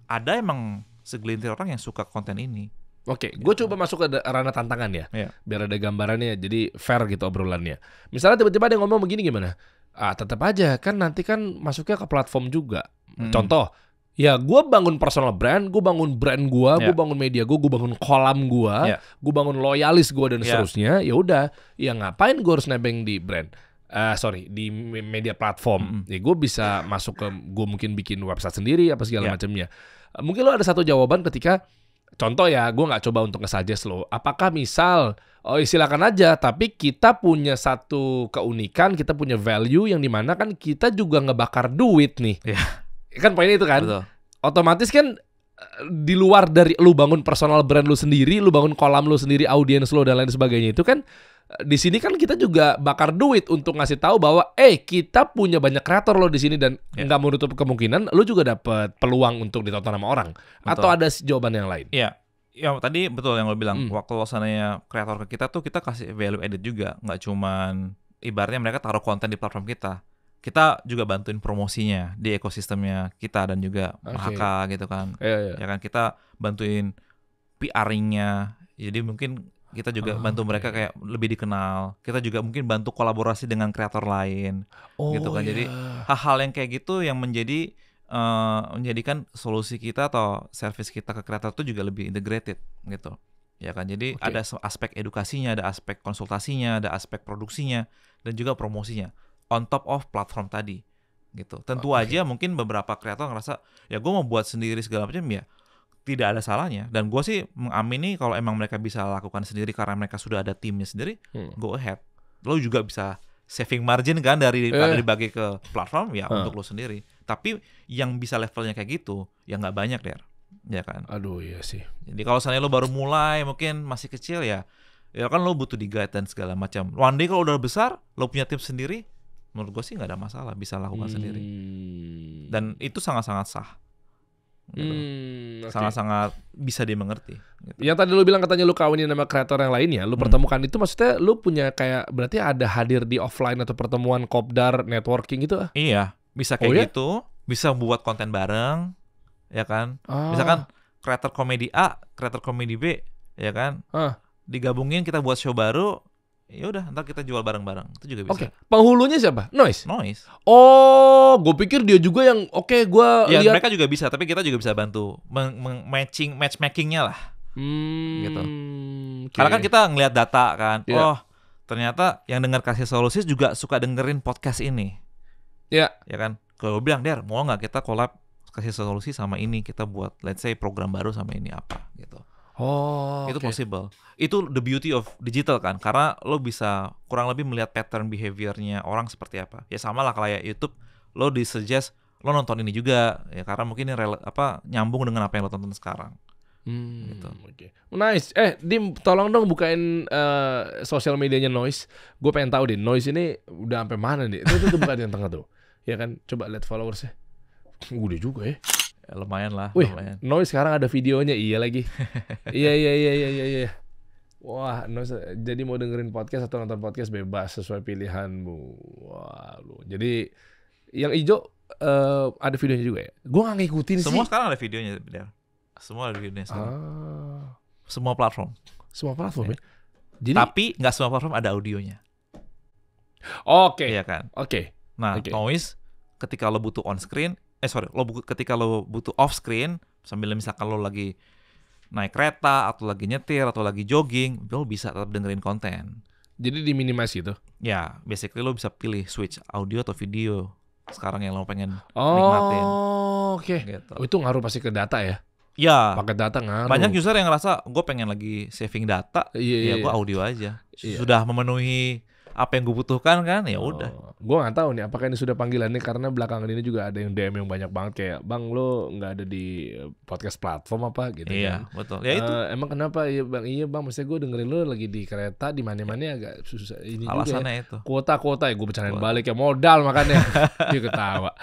ada emang segelintir orang yang suka konten ini. Oke, gue coba masuk ke ranah tantangan ya, biar ada gambarannya, jadi fair gitu obrolannya. Misalnya tiba-tiba ada yang ngomong begini gimana? Tetap aja kan nanti kan masuknya ke platform juga. Contoh, ya gue bangun personal brand, gue bangun brand gue bangun media gue bangun kolam gue bangun loyalis gue dan seterusnya. Ya udah, ya ngapain gue harus nebeng di brand? Di media platform. Ya gue bisa masuk ke, gue mungkin bikin website sendiri apa segala macamnya. Mungkin lo ada satu jawaban ketika contoh ya, gue nggak coba untuk nge-suggest lo. Apakah misal, silakan aja, tapi kita punya satu keunikan, kita punya value yang dimana kan kita juga ngebakar duit nih. Kan poinnya itu kan? Betul. Otomatis kan di luar dari lu bangun personal brand lu sendiri, lu bangun kolam lu sendiri, audiens lu dan lain sebagainya itu kan, di sini kan kita juga bakar duit untuk ngasih tahu bahwa kita punya banyak kreator lo di sini dan nggak menutup kemungkinan lo juga dapat peluang untuk ditonton sama orang. Betul. Atau ada jawaban yang lain? Iya, yang tadi betul yang lo bilang. Waktu lo sananya kreator ke kita tuh kita kasih value added juga, nggak cuman ibaratnya mereka taruh konten di platform kita. Kita juga bantuin promosinya di ekosistemnya kita dan juga Mahaka gitu kan. Ya kan kita bantuin PR-nya. Jadi mungkin kita juga bantu mereka kayak lebih dikenal. Kita juga mungkin bantu kolaborasi dengan kreator lain, gitu kan. Jadi hal-hal yang kayak gitu yang menjadikan solusi kita atau service kita ke kreator itu juga lebih integrated, gitu. Ya kan. Jadi ada aspek edukasinya, ada aspek konsultasinya, ada aspek produksinya, dan juga promosinya. On top of platform tadi, gitu. Tentu aja mungkin beberapa kreator ngerasa, ya gue mau buat sendiri segala macam ya. Tidak ada salahnya, dan gue sih mengamini kalau emang mereka bisa lakukan sendiri karena mereka sudah ada timnya sendiri, go ahead. Lo juga bisa saving margin kan daripada dibagi ke platform ya untuk lo sendiri. Tapi yang bisa levelnya kayak gitu, ya nggak banyak der, ya kan. Aduh iya sih. Jadi kalau misalnya lo baru mulai, mungkin masih kecil ya kan lo butuh di guide dan segala macam. One day kalau udah besar, lo punya tim sendiri, menurut gue sih nggak ada masalah, bisa lakukan sendiri. Dan itu sangat-sangat sah. Gitu. Sangat-sangat bisa dimengerti gitu. Yang tadi lu bilang katanya lu kawinin sama kreator yang lainnya, lu pertemukan itu maksudnya lu punya kayak berarti ada hadir di offline atau pertemuan kopdar networking gitu? Iya, bisa kayak gitu, bisa buat konten bareng, ya kan? Misalkan kreator komedi A, kreator komedi B, ya kan? Digabungin kita buat show baru. Ya udah, ntar kita jual bareng-bareng. Itu juga bisa. Penghulunya siapa? Noise. Oh, gue pikir dia juga yang gue ya, lihat. Mereka juga bisa, tapi kita juga bisa bantu matchmakingnya lah. Gitu. Karena kan kita ngelihat data kan. Ternyata yang dengar Kasih Solusi juga suka dengerin podcast ini. Ya kan. Kalau bilang, Der, mau nggak kita collab Kasih Solusi sama ini, kita buat let's say program baru sama ini apa gitu. Itu possible. Itu the beauty of digital kan, karena lo bisa kurang lebih melihat pattern behaviornya orang seperti apa. Ya sama lah kayak YouTube, lo disuggest lo nonton ini juga ya karena mungkin ini nyambung dengan apa yang lo tonton sekarang. Gitu. Nice. Dim, tolong dong bukain sosial medianya Noise. Gue pengen tahu deh Noise ini udah sampai mana nih. Itu bukan yang tengah tuh. Ya kan, coba lihat followersnya. Udah juga ya. Lumayan lah. Wih, lumayan. Noise sekarang ada videonya, iya lagi. Iya. Wah, Noise, jadi mau dengerin podcast atau nonton podcast bebas sesuai pilihanmu. Wah, lu. Jadi yang hijau ada videonya juga ya. Gue nggak ngikutin sih. Semua sekarang ada videonya, semua ada videonya. Semua platform. Semua platform ya. Jadi, tapi nggak semua platform ada audionya. Iya kan. Nah, Noise ketika lo butuh on screen. Ketika lo butuh off screen, sambil misalkan lo lagi naik kereta atau lagi nyetir atau lagi jogging, lo bisa tetap dengerin konten. Jadi diminimasi itu? Ya, basically lo bisa pilih switch audio atau video sekarang yang lo pengen nikmatin. Gitu. Itu ngaruh pasti ke data ya? Ya. Pakai data ngaruh. Banyak user yang ngerasa gue pengen lagi saving data, gue audio aja. Sudah memenuhi apa yang gue butuhkan kan, ya udah. Gue nggak tahu nih apakah ini sudah panggilannya karena belakangan ini juga ada yang DM yang banyak banget kayak bang lo nggak ada di podcast platform apa gitu. Iya kan? Betul. Ya itu. Emang kenapa ya bang? Iya bang, maksudnya gue dengerin lo lagi di kereta di mana-mana agak susah ini. Alasannya juga. Itu. Kuota ya gue bercandain balik ya modal makanya. Dia ketawa.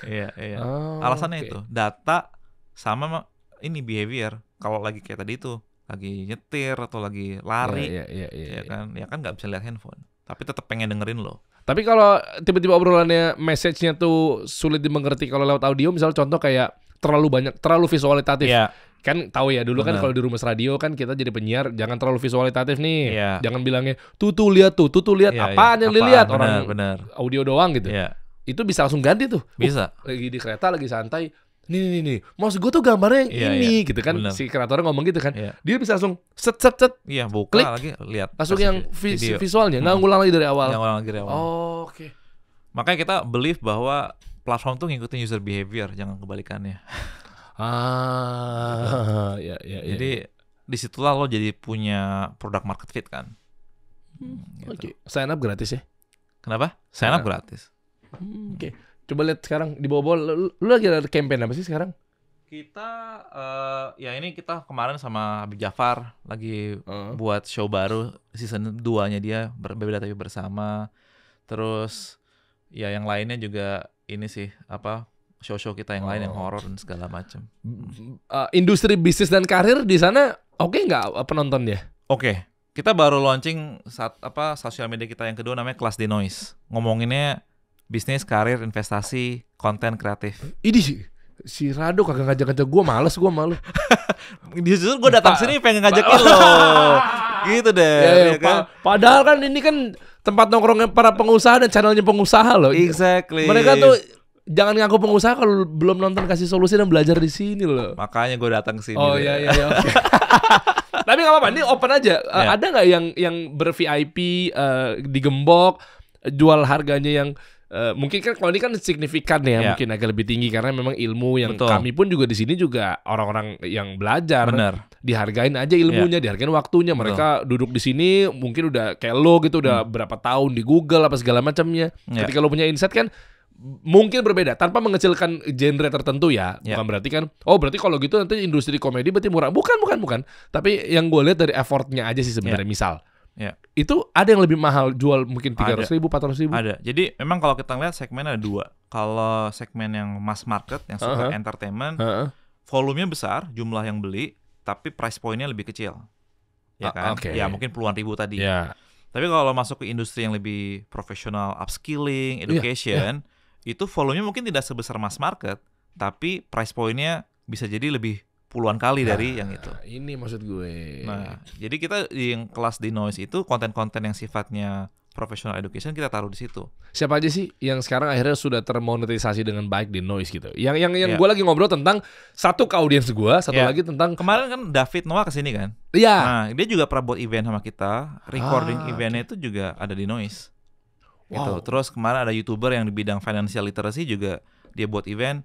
Iya. Alasannya itu data sama ini behavior. Kalau lagi kayak tadi itu lagi nyetir atau lagi lari, ya kan nggak bisa lihat handphone. Tapi tetap pengen dengerin lo. Tapi kalau tiba-tiba obrolannya message-nya tuh sulit dimengerti kalau lewat audio, misal contoh kayak terlalu visualitatif. Kan tahu ya dulu kan Bener. kalau di Rumus Radio kan kita jadi penyiar jangan terlalu visualitatif nih. Iya. Jangan bilangnya tuh lihat Iya, apaan yang apaan, dilihat orang bener. audio doang gitu. Iya, Itu bisa langsung ganti tuh. bisa. Lagi di kereta lagi santai. Nih. Maksud gue tuh gambarnya yang Iya, ini gitu kan. bener. Si kreatornya ngomong gitu kan. Iya. Dia bisa langsung set Iya, buka Klik. lagi lihat. langsung versi yang video. visualnya nggak ngulang lagi dari awal. Yang ulang lagi dari awal. Oh, oke. Makanya kita believe bahwa platform tuh ngikutin user behavior, jangan kebalikannya. Ya. Jadi disitulah lo jadi punya product market fit kan. Gitu. Oke. Sign up gratis ya. Kenapa? Sign up gratis. Oke. Coba lihat sekarang di bawah lu lagi ada campaign apa sih sekarang? Kita ya ini kita kemarin sama Habib Jafar lagi buat show baru season 2-nya dia berbeda tapi bersama. Terus ya yang lainnya juga ini sih apa show-show kita yang lain yang horor dan segala macam. Industri bisnis dan karir di sana oke nggak penontonnya? Oke, kita baru launching sosial media kita yang kedua namanya Kelas di Noise. Ngomonginnya bisnis, karir, investasi, konten kreatif. Ini si Rado kagak ngajak-ngajak gue malu. Justru gue datang sini pengen ngajakin lo. Gitu deh. Ya kan? Padahal kan ini kan tempat nongkrongnya para pengusaha dan channelnya pengusaha loh. Exactly. Mereka tuh jangan ngaku pengusaha kalau belum nonton Kasih Solusi dan belajar di sini loh. Makanya gue datang sini. Oh iya. Okay. Tapi nggak apa-apa, ini open aja. Ada nggak yang ber-VIP digembok, jual harganya yang mungkin kan kalau ini kan signifikan ya, mungkin agak lebih tinggi karena memang ilmu yang kami pun juga di sini juga orang-orang yang belajar. Bener. Dihargain aja ilmunya, dihargain waktunya. Mereka duduk di sini mungkin udah kayak lo gitu, udah berapa tahun di Google apa segala macamnya. Ketika lo punya insight kan mungkin berbeda tanpa mengecilkan genre tertentu ya. Bukan berarti kan berarti kalau gitu nanti industri komedi berarti murah. Bukan. Tapi yang gue lihat dari effortnya aja sih sebenarnya. Misal itu ada yang lebih mahal jual mungkin 300.000, 400.000. Ada. Jadi memang kalau kita lihat segmen ada dua. Kalau segmen yang mass market yang suka entertainment, volumenya besar, jumlah yang beli, tapi price point-nya lebih kecil. Ya kan? Ya mungkin puluhan ribu tadi. Tapi kalau masuk ke industri yang lebih profesional, upskilling, education, itu volumenya mungkin tidak sebesar mass market, tapi price point-nya bisa jadi lebih puluhan kali dari yang itu. Ini maksud gue. Nah, jadi kita di yang kelas di Noise itu konten-konten yang sifatnya professional education kita taruh di situ. Siapa aja sih yang sekarang akhirnya sudah termonetisasi dengan baik di Noise gitu? Yang gue lagi ngobrol tentang satu ke audiens gue, satu lagi tentang kemarin kan David Noah kesini kan? Iya. Nah, dia juga pernah buat event sama kita, recording eventnya itu juga ada di Noise. Gitu. Terus kemarin ada YouTuber yang di bidang financial literacy juga dia buat event,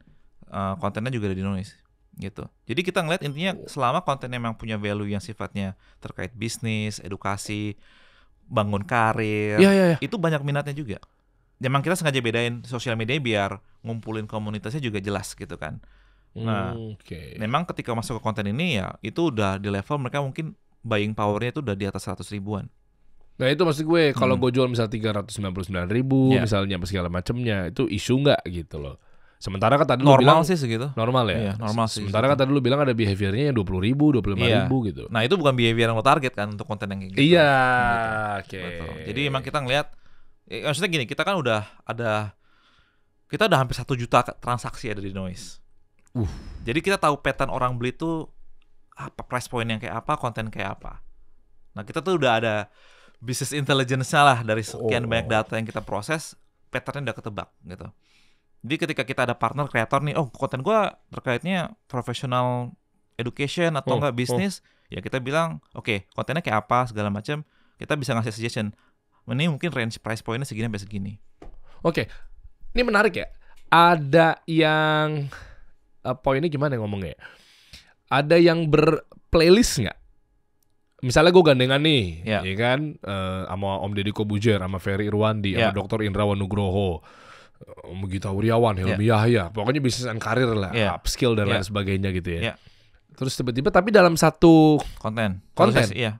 kontennya juga ada di Noise. Gitu. Jadi kita ngeliat intinya selama kontennya memang punya value yang sifatnya terkait bisnis, edukasi, bangun karir, itu banyak minatnya juga. Memang kita sengaja bedain sosial media biar ngumpulin komunitasnya juga jelas gitu kan. Nah, memang ketika masuk ke konten ini ya itu udah di level mereka mungkin buying powernya itu udah di atas 100 ribuan. Nah itu maksud gue kalau gue jual misal 399.000 misalnya apa segala macamnya itu isu nggak gitu loh. Sementara kan tadi lu bilang sih segitu. Normal ya? Iya, normal sih. Sementara kan tadi lu bilang ada behaviornya yang 20.000, 25.000 gitu. Nah itu bukan behavior yang lo target kan untuk konten yang kayak gitu. Iya, gitu. Jadi emang kita ngelihat, maksudnya gini, kita kan udah hampir 1 juta transaksi ada di Noise. Jadi kita tahu pattern orang beli tuh apa, price point yang kayak apa, konten kayak apa. Nah kita tuh udah ada business intelligence-nya lah dari sekian banyak data yang kita proses, patternnya udah ketebak gitu. Jadi ketika kita ada partner kreator nih, konten gue terkaitnya professional education atau enggak bisnis, ya kita bilang, oke, kontennya kayak apa segala macam, kita bisa ngasih suggestion. Ini mungkin range price point-nya segini sampai segini. Oke, ini menarik ya. Ada yang poinnya gimana ngomongnya? Ada yang berplaylist nggak? Misalnya gue gandengan nih, ya kan, sama Om Deddy Kobujer, sama Ferry Irwandi, sama Dr. Indrawan Nugroho, Gita Wuryawan, Helmi Yahya, pokoknya bisnis and karir lah, upskill dan lain sebagainya gitu ya. Terus tiba-tiba tapi dalam satu konten,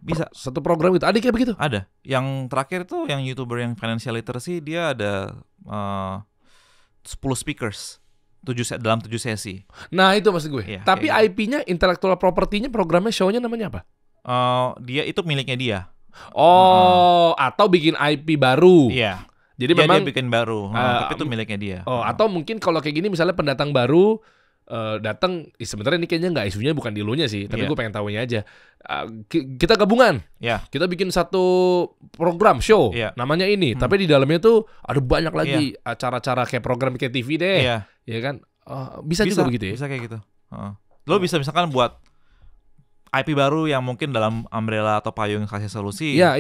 bisa satu program gitu, ada kayak begitu? Ada. Yang terakhir itu yang YouTuber yang financial literacy, dia ada 10 speakers dalam 7 sesi. Nah itu maksud gue. Tapi IP-nya, intellectual property-nya, programnya, show-nya namanya apa? Dia itu miliknya dia. Atau bikin IP baru. Iya. Jadi memang dia bikin baru, tapi itu miliknya dia. Atau mungkin kalau kayak gini misalnya pendatang baru datang, sebenarnya ini kayaknya nggak isunya bukan di elunya sih, tapi Iya. gue pengen tahunya aja. Kita gabungan, Ya. kita bikin satu program show, Iya. namanya ini, tapi di dalamnya tuh ada banyak lagi acara-acara kayak program kayak TV deh, Iya. ya kan? Bisa juga begitu ya? Bisa kayak gitu. Lo bisa misalkan buat IP baru yang mungkin dalam umbrella atau payung kasih solusi. Iya.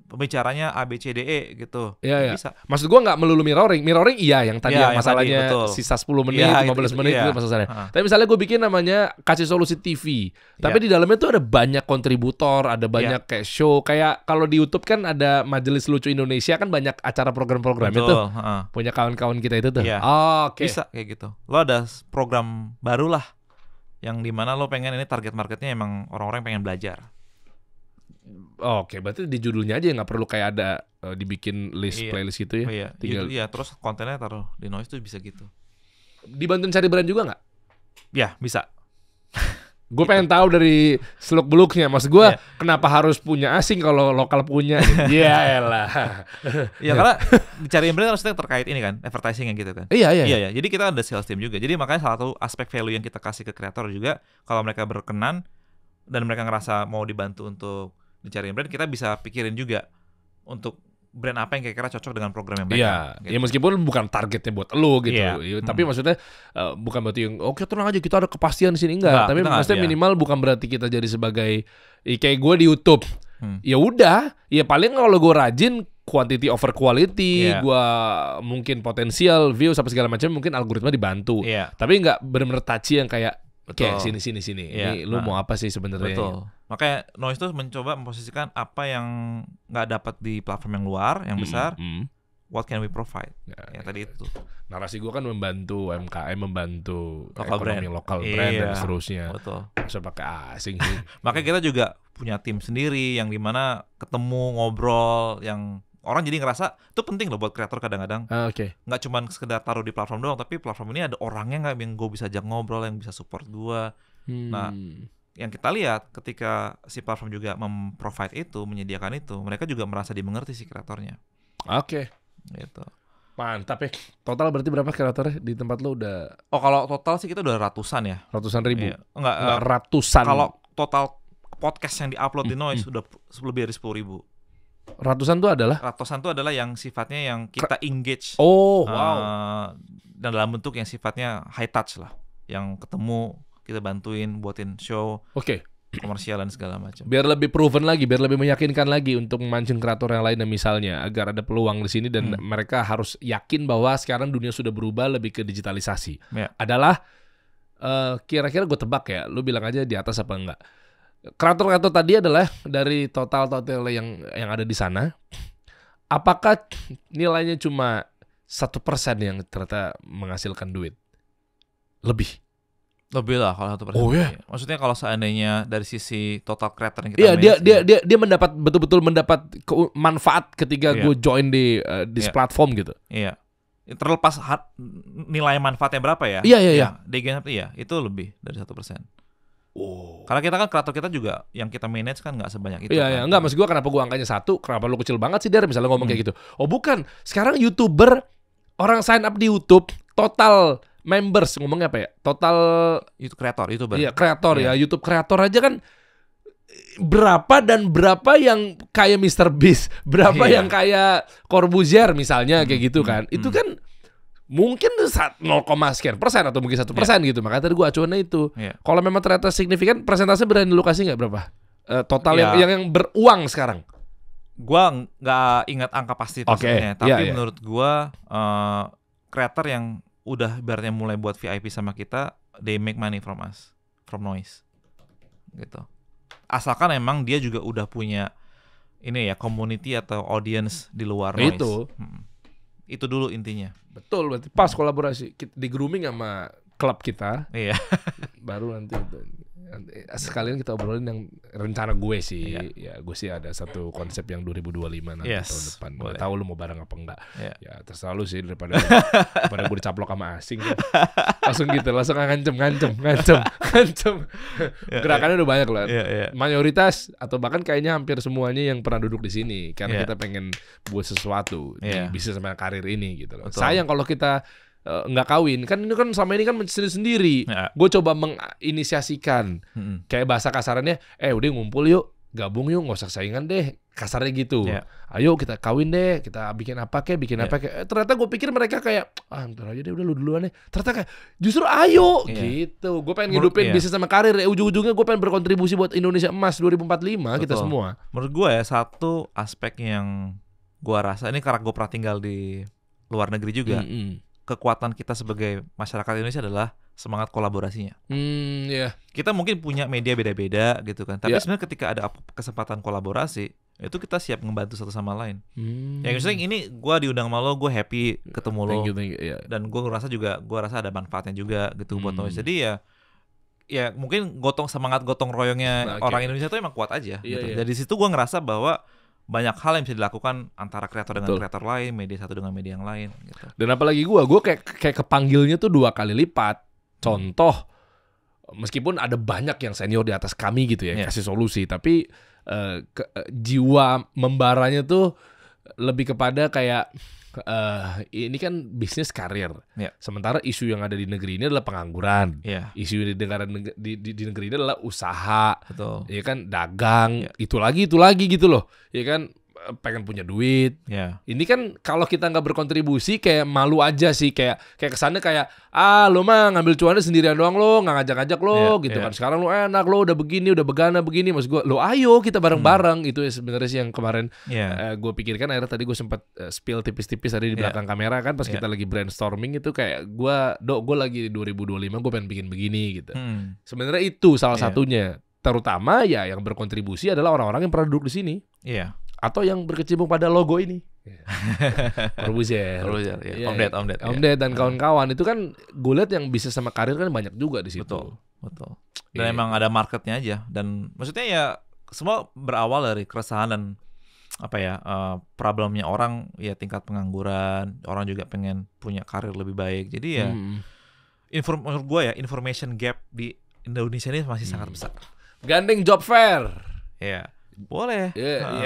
Pembicaranya ABCDE gitu. Iya. Bisa. Maksud gua nggak melulu mirroring iya yang tadi Iya, yang yang masalahnya tadi, betul. sisa 10 menit, Iya, 15 menit iya. itu masalahnya. Tapi misalnya gue bikin namanya kasih solusi TV, tapi Iya. di dalamnya tuh ada banyak kontributor, ada banyak kayak show, kayak kalau di YouTube kan ada Majelis Lucu Indonesia kan banyak acara program-program itu. Betul. Punya kawan-kawan kita itu tuh. Iya. Oke. Bisa kayak gitu. Lo ada program baru lah yang dimana lo pengen ini target marketnya emang orang-orang pengen belajar. Oke, berarti di judulnya aja nggak perlu kayak ada dibikin list Iya. playlist gitu ya. Iya. Tinggal Iya. Terus kontennya taruh di Noise tuh bisa gitu. dibantuin cari brand juga nggak? Ya bisa. Gue pengen tahu dari seluk beluknya. Maksud gue Iya. kenapa harus punya asing kalau lokal punya? Ya elah. Ya karena dicariin brand maksudnya terkait ini kan advertising yang gitu kan. Iya. Iya. Jadi kita ada sales team juga. Jadi makanya salah satu aspek value yang kita kasih ke kreator juga kalau mereka berkenan dan mereka ngerasa mau dibantu untuk dicariin brand, kita bisa pikirin juga untuk brand apa yang kira-kira cocok dengan program yang mereka. Iya, ya meskipun bukan targetnya buat lo gitu. Iya. Ya, tapi maksudnya bukan berarti yang oke tenang aja kita ada kepastian di sini enggak. Tapi kita nggak, maksudnya iya. minimal bukan berarti kita jadi sebagai kayak gue di YouTube. Ya udah, ya paling kalau gue rajin quantity over quality, Iya. gue mungkin potensial views apa segala macam mungkin algoritma dibantu. Iya. Tapi nggak benar-benar touchy yang kayak Betul. sini. Iya. Ini lu mau apa sih sebenarnya? Betul. Makanya Noise tuh mencoba memposisikan apa yang nggak dapat di platform yang luar, yang besar. What can we provide? Ya tadi itu. Narasi gue kan membantu UMKM, membantu Lokal ekonomi brand. lokal brand dan Iya. seterusnya. Betul. Masa pakai asing sih. Makanya kita juga punya tim sendiri yang dimana ketemu ngobrol, yang orang jadi ngerasa itu penting loh buat kreator kadang-kadang. Oke. Nggak cuma sekedar taruh di platform doang, tapi platform ini ada orangnya nggak yang gue bisa ajak ngobrol, yang bisa support gue. Nah, yang kita lihat ketika si platform juga memprovide itu, menyediakan itu, mereka juga merasa dimengerti si kreatornya. Oke. Gitu. Mantap ya. Total berarti berapa kreatornya di tempat lo udah Oh kalau total sih kita udah ratusan ya. ratusan ribu? Iya. Enggak, Enggak, ratusan. kalau total podcast yang diupload di Noise udah lebih dari 10.000. Ratusan tuh adalah? Ratusan itu adalah yang sifatnya yang kita engage. Oh, wow. Dan dalam bentuk yang sifatnya high touch lah, yang ketemu kita bantuin buatin show Oke. komersial dan segala macam. Biar lebih proven lagi, biar lebih meyakinkan lagi untuk memancing kreator yang lainnya misalnya agar ada peluang di sini dan mereka harus yakin bahwa sekarang dunia sudah berubah lebih ke digitalisasi. Ya. Adalah kira-kira gue tebak ya, lu bilang aja di atas apa enggak. Kreator-kreator tadi adalah dari total yang ada di sana. Apakah nilainya cuma 1% yang ternyata menghasilkan duit? Lebih lah kalau 1%. Oh, ya? Maksudnya kalau seandainya dari sisi total creator yang kita iya, manage, dia mendapat betul-betul mendapat manfaat ketika Iya. gue join di platform gitu. Iya. Terlepas nilai manfaatnya berapa ya? Iya. Iya, itu lebih dari 1%. Oh. Karena kita kan kreator kita juga yang kita manage kan nggak sebanyak itu. Iya, kan. enggak, maksud gue kenapa gue angkanya 1, kenapa lu kecil banget sih Der, misalnya ngomong kayak gitu. Oh bukan, sekarang YouTuber, orang sign up di YouTube, total members, ngomongnya apa ya? Total, Itu kreator, YouTuber. iya kreator Iya. ya, YouTube kreator aja kan berapa dan berapa yang kayak Mr. Beast, berapa Iya. yang kayak Corbuzier misalnya kayak gitu kan. Itu kan mungkin 0,sekian% atau mungkin 1% gitu. Makanya tadi gue acuannya itu. Iya. Kalau memang ternyata signifikan, persentase berani lu kasih nggak berapa? Total Iya. yang beruang sekarang. Gua nggak ingat angka pasti Oke, pastinya, tapi iya. menurut gua kreator yang udah ibaratnya mulai buat VIP sama kita, they make money from us, from Noise, gitu. Asalkan emang dia juga udah punya ini ya community atau audience di luar Noise. Itu. Itu dulu intinya. Betul, berarti pas kolaborasi di grooming sama klub kita, Iya. baru nanti sekalian kita obrolin yang rencana gue sih. Iya. Ya, gue sih ada satu konsep yang 2025 nanti Yes, tahun depan. boleh. Nggak tahu lu mau bareng apa enggak. Iya. Ya terserah lu sih daripada gue dicaplok sama asing. Langsung gitu, langsung ngancem. Gerakannya udah banyak lah. Iya. Mayoritas atau bahkan kayaknya hampir semuanya yang pernah duduk di sini karena Iya. kita pengen buat sesuatu Iya. di bisnis sama karir ini gitu loh. Betul. Sayang kalau kita nggak kawin kan, ini kan selama ini kan sendiri-sendiri. Gue coba menginisiasikan kayak bahasa kasarannya, udah ngumpul yuk, gabung yuk, nggak usah saingan deh, kasarnya gitu. Ayo kita kawin deh, kita bikin apa kek. Ternyata gue pikir mereka kayak ntar aja deh, udah lu duluan deh. Ternyata kayak justru ayo gitu. Gue pengen ngidupin bisnis sama karir. Ujung-ujungnya gue pengen berkontribusi buat Indonesia Emas 2045. Kita semua. Menurut gue ya, satu aspek yang gue rasa ini karena gue pernah tinggal di luar negeri juga. Kekuatan kita sebagai masyarakat Indonesia adalah semangat kolaborasinya. Kita mungkin punya media beda-beda gitu kan, tapi sebenarnya ketika ada kesempatan kolaborasi, itu kita siap ngebantu satu sama lain. Ya misalnya ini gue diundang sama lo, gue happy ketemu lo, thank you. Dan gue rasa ada manfaatnya juga gitu buat Noise. Jadi ya mungkin semangat gotong royongnya orang Indonesia itu emang kuat aja. Gitu. Dari situ gue ngerasa bahwa banyak hal yang bisa dilakukan antara kreator dengan kreator lain, media satu dengan media yang lain gitu. Dan apalagi gue kayak kepanggilnya tuh 2 kali lipat. Contoh, meskipun ada banyak yang senior di atas kami gitu ya, kasih solusi, tapi jiwa membaranya tuh lebih kepada kayak ini kan bisnis karir. Sementara isu yang ada di negeri ini adalah pengangguran. Isu di negeri ini adalah usaha. Betul. Ya kan, dagang. Itu lagi gitu loh. Ya kan, pengen punya duit. Ini kan kalau kita nggak berkontribusi kayak malu aja sih, kayak kesannya kayak lo mah ngambil cuannya sendirian doang, lo nggak ngajak-ngajak lo gitu kan. Sekarang lo enak, lo udah begini, udah begini. Maksud gue, lo ayo kita bareng-bareng. Itu ya sebenarnya sih yang kemarin gue pikirkan. Akhirnya tadi gue sempat spill tipis-tipis tadi di belakang kamera kan, pas kita lagi brainstorming itu kayak gue lagi 2025 gue pengen bikin begini gitu. Sebenarnya itu salah satunya. Terutama ya yang berkontribusi adalah orang-orang yang pernah duduk di sini. Atau yang berkecimpung pada logo ini. Corbuzier, Om Ded dan kawan-kawan itu kan gue lihat yang bisnis sama karir kan banyak juga di situ. Betul. Dan emang ada marketnya aja. Dan maksudnya ya semua berawal dari keresahan dan problemnya orang, ya tingkat pengangguran, orang juga pengen punya karir lebih baik. Jadi ya menurut gue ya information gap di Indonesia ini masih sangat besar. Gandeng job fair. Boleh.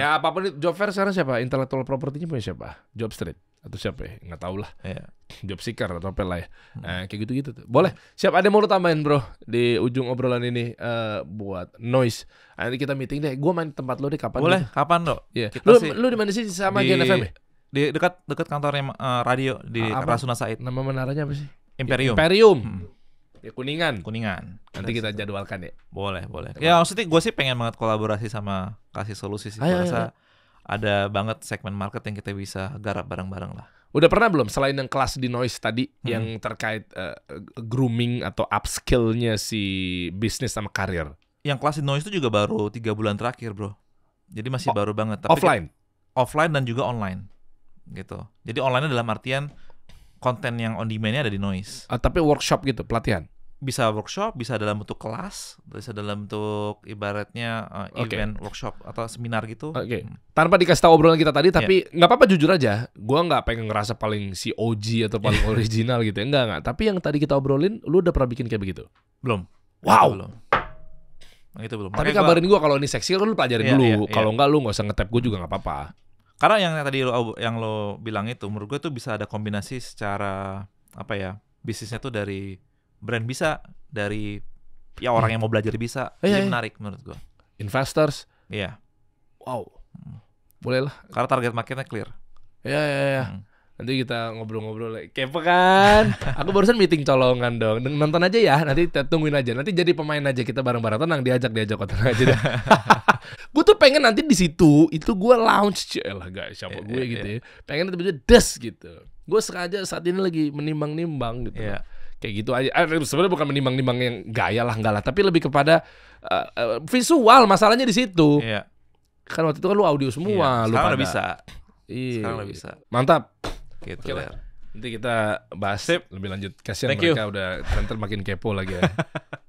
Ya apapun itu. Job fair sekarang siapa? Intellectual property-nya punya siapa? Job Street atau siapa ya? Nggak tahu lah. Job seeker atau apa lah ya. Kayak gitu-gitu tuh. Boleh. Siap, ada yang mau lu tambahin bro di ujung obrolan ini buat Noise. Nanti kita meeting deh. Gue main tempat lu deh kapan? Boleh. Gitu? Kapan dok? Lu di mana sih sama Gen FM ya? Di dekat kantornya radio di Rasuna Said. Nama menaranya apa sih? Imperium. Ya, Kuningan. Nanti kita jadwalkan ya. Boleh. Ya maksudnya gue sih pengen banget kolaborasi sama Kasih Solusi sih. Gue rasa ada banget segmen market yang kita bisa garap bareng-bareng lah. Udah pernah belum selain yang kelas di Noise tadi yang terkait grooming atau upskill-nya si bisnis sama karir? Yang kelas di Noise itu juga baru 3 bulan terakhir bro. Jadi masih baru banget. Tapi offline dan juga online gitu. Jadi online dalam artian konten yang on demand-nya ada di Noise. Tapi workshop gitu, pelatihan? Bisa workshop, bisa dalam bentuk kelas, bisa dalam bentuk ibaratnya event workshop atau seminar gitu. Tanpa dikasih tahu obrolan kita tadi, tapi nggak apa-apa jujur aja. Gua nggak pengen ngerasa paling si OG atau paling original gitu. Enggak. Tapi yang tadi kita obrolin, lu udah pernah bikin kayak begitu? Belum. Wow. Itu belum. Tapi kabarin gua kalau ini seksi, lu pelajarin dulu. Kalau enggak, lu nggak usah nge-tap gua juga nggak apa-apa. Karena yang tadi lo bilang itu, menurut gue tuh bisa ada kombinasi secara bisnisnya tuh dari brand bisa, dari orang yang mau belajar bisa, jadi menarik menurut gue. Investors, wow, boleh lah. Karena target marketnya clear. Nanti kita ngobrol-ngobrol kepo kan. Aku barusan meeting colongan dong. Nonton aja ya. Nanti tungguin aja. Nanti jadi pemain aja kita bareng-bareng. Tenang, diajak tenang aja deh. Gue tuh pengen nanti di situ itu gue launch guys, siapa gue gitu ya. Pengen tiba-tiba gitu. Gue sengaja saat ini lagi menimbang-nimbang gitu. Kayak gitu aja. Sebenarnya bukan menimbang-nimbang yang gaya lah, enggak lah. Tapi lebih kepada visual. Masalahnya di situ. Kan waktu itu kan lu audio semua. Sekarang udah bisa. Sekarang udah bisa. Mantap. Gitu lah. Nanti kita bahas lebih lanjut. Kasian mereka udah nanti makin kepo lagi ya.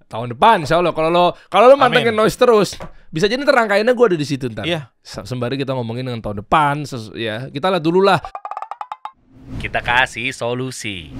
Tahun depan insya Allah kalau lo mantengin Noise terus, bisa jadi terangkainnya gue ada di situ ntar. Sembari kita ngomongin dengan tahun depan, ya kita lihat dulu lah. Kita kasih solusi.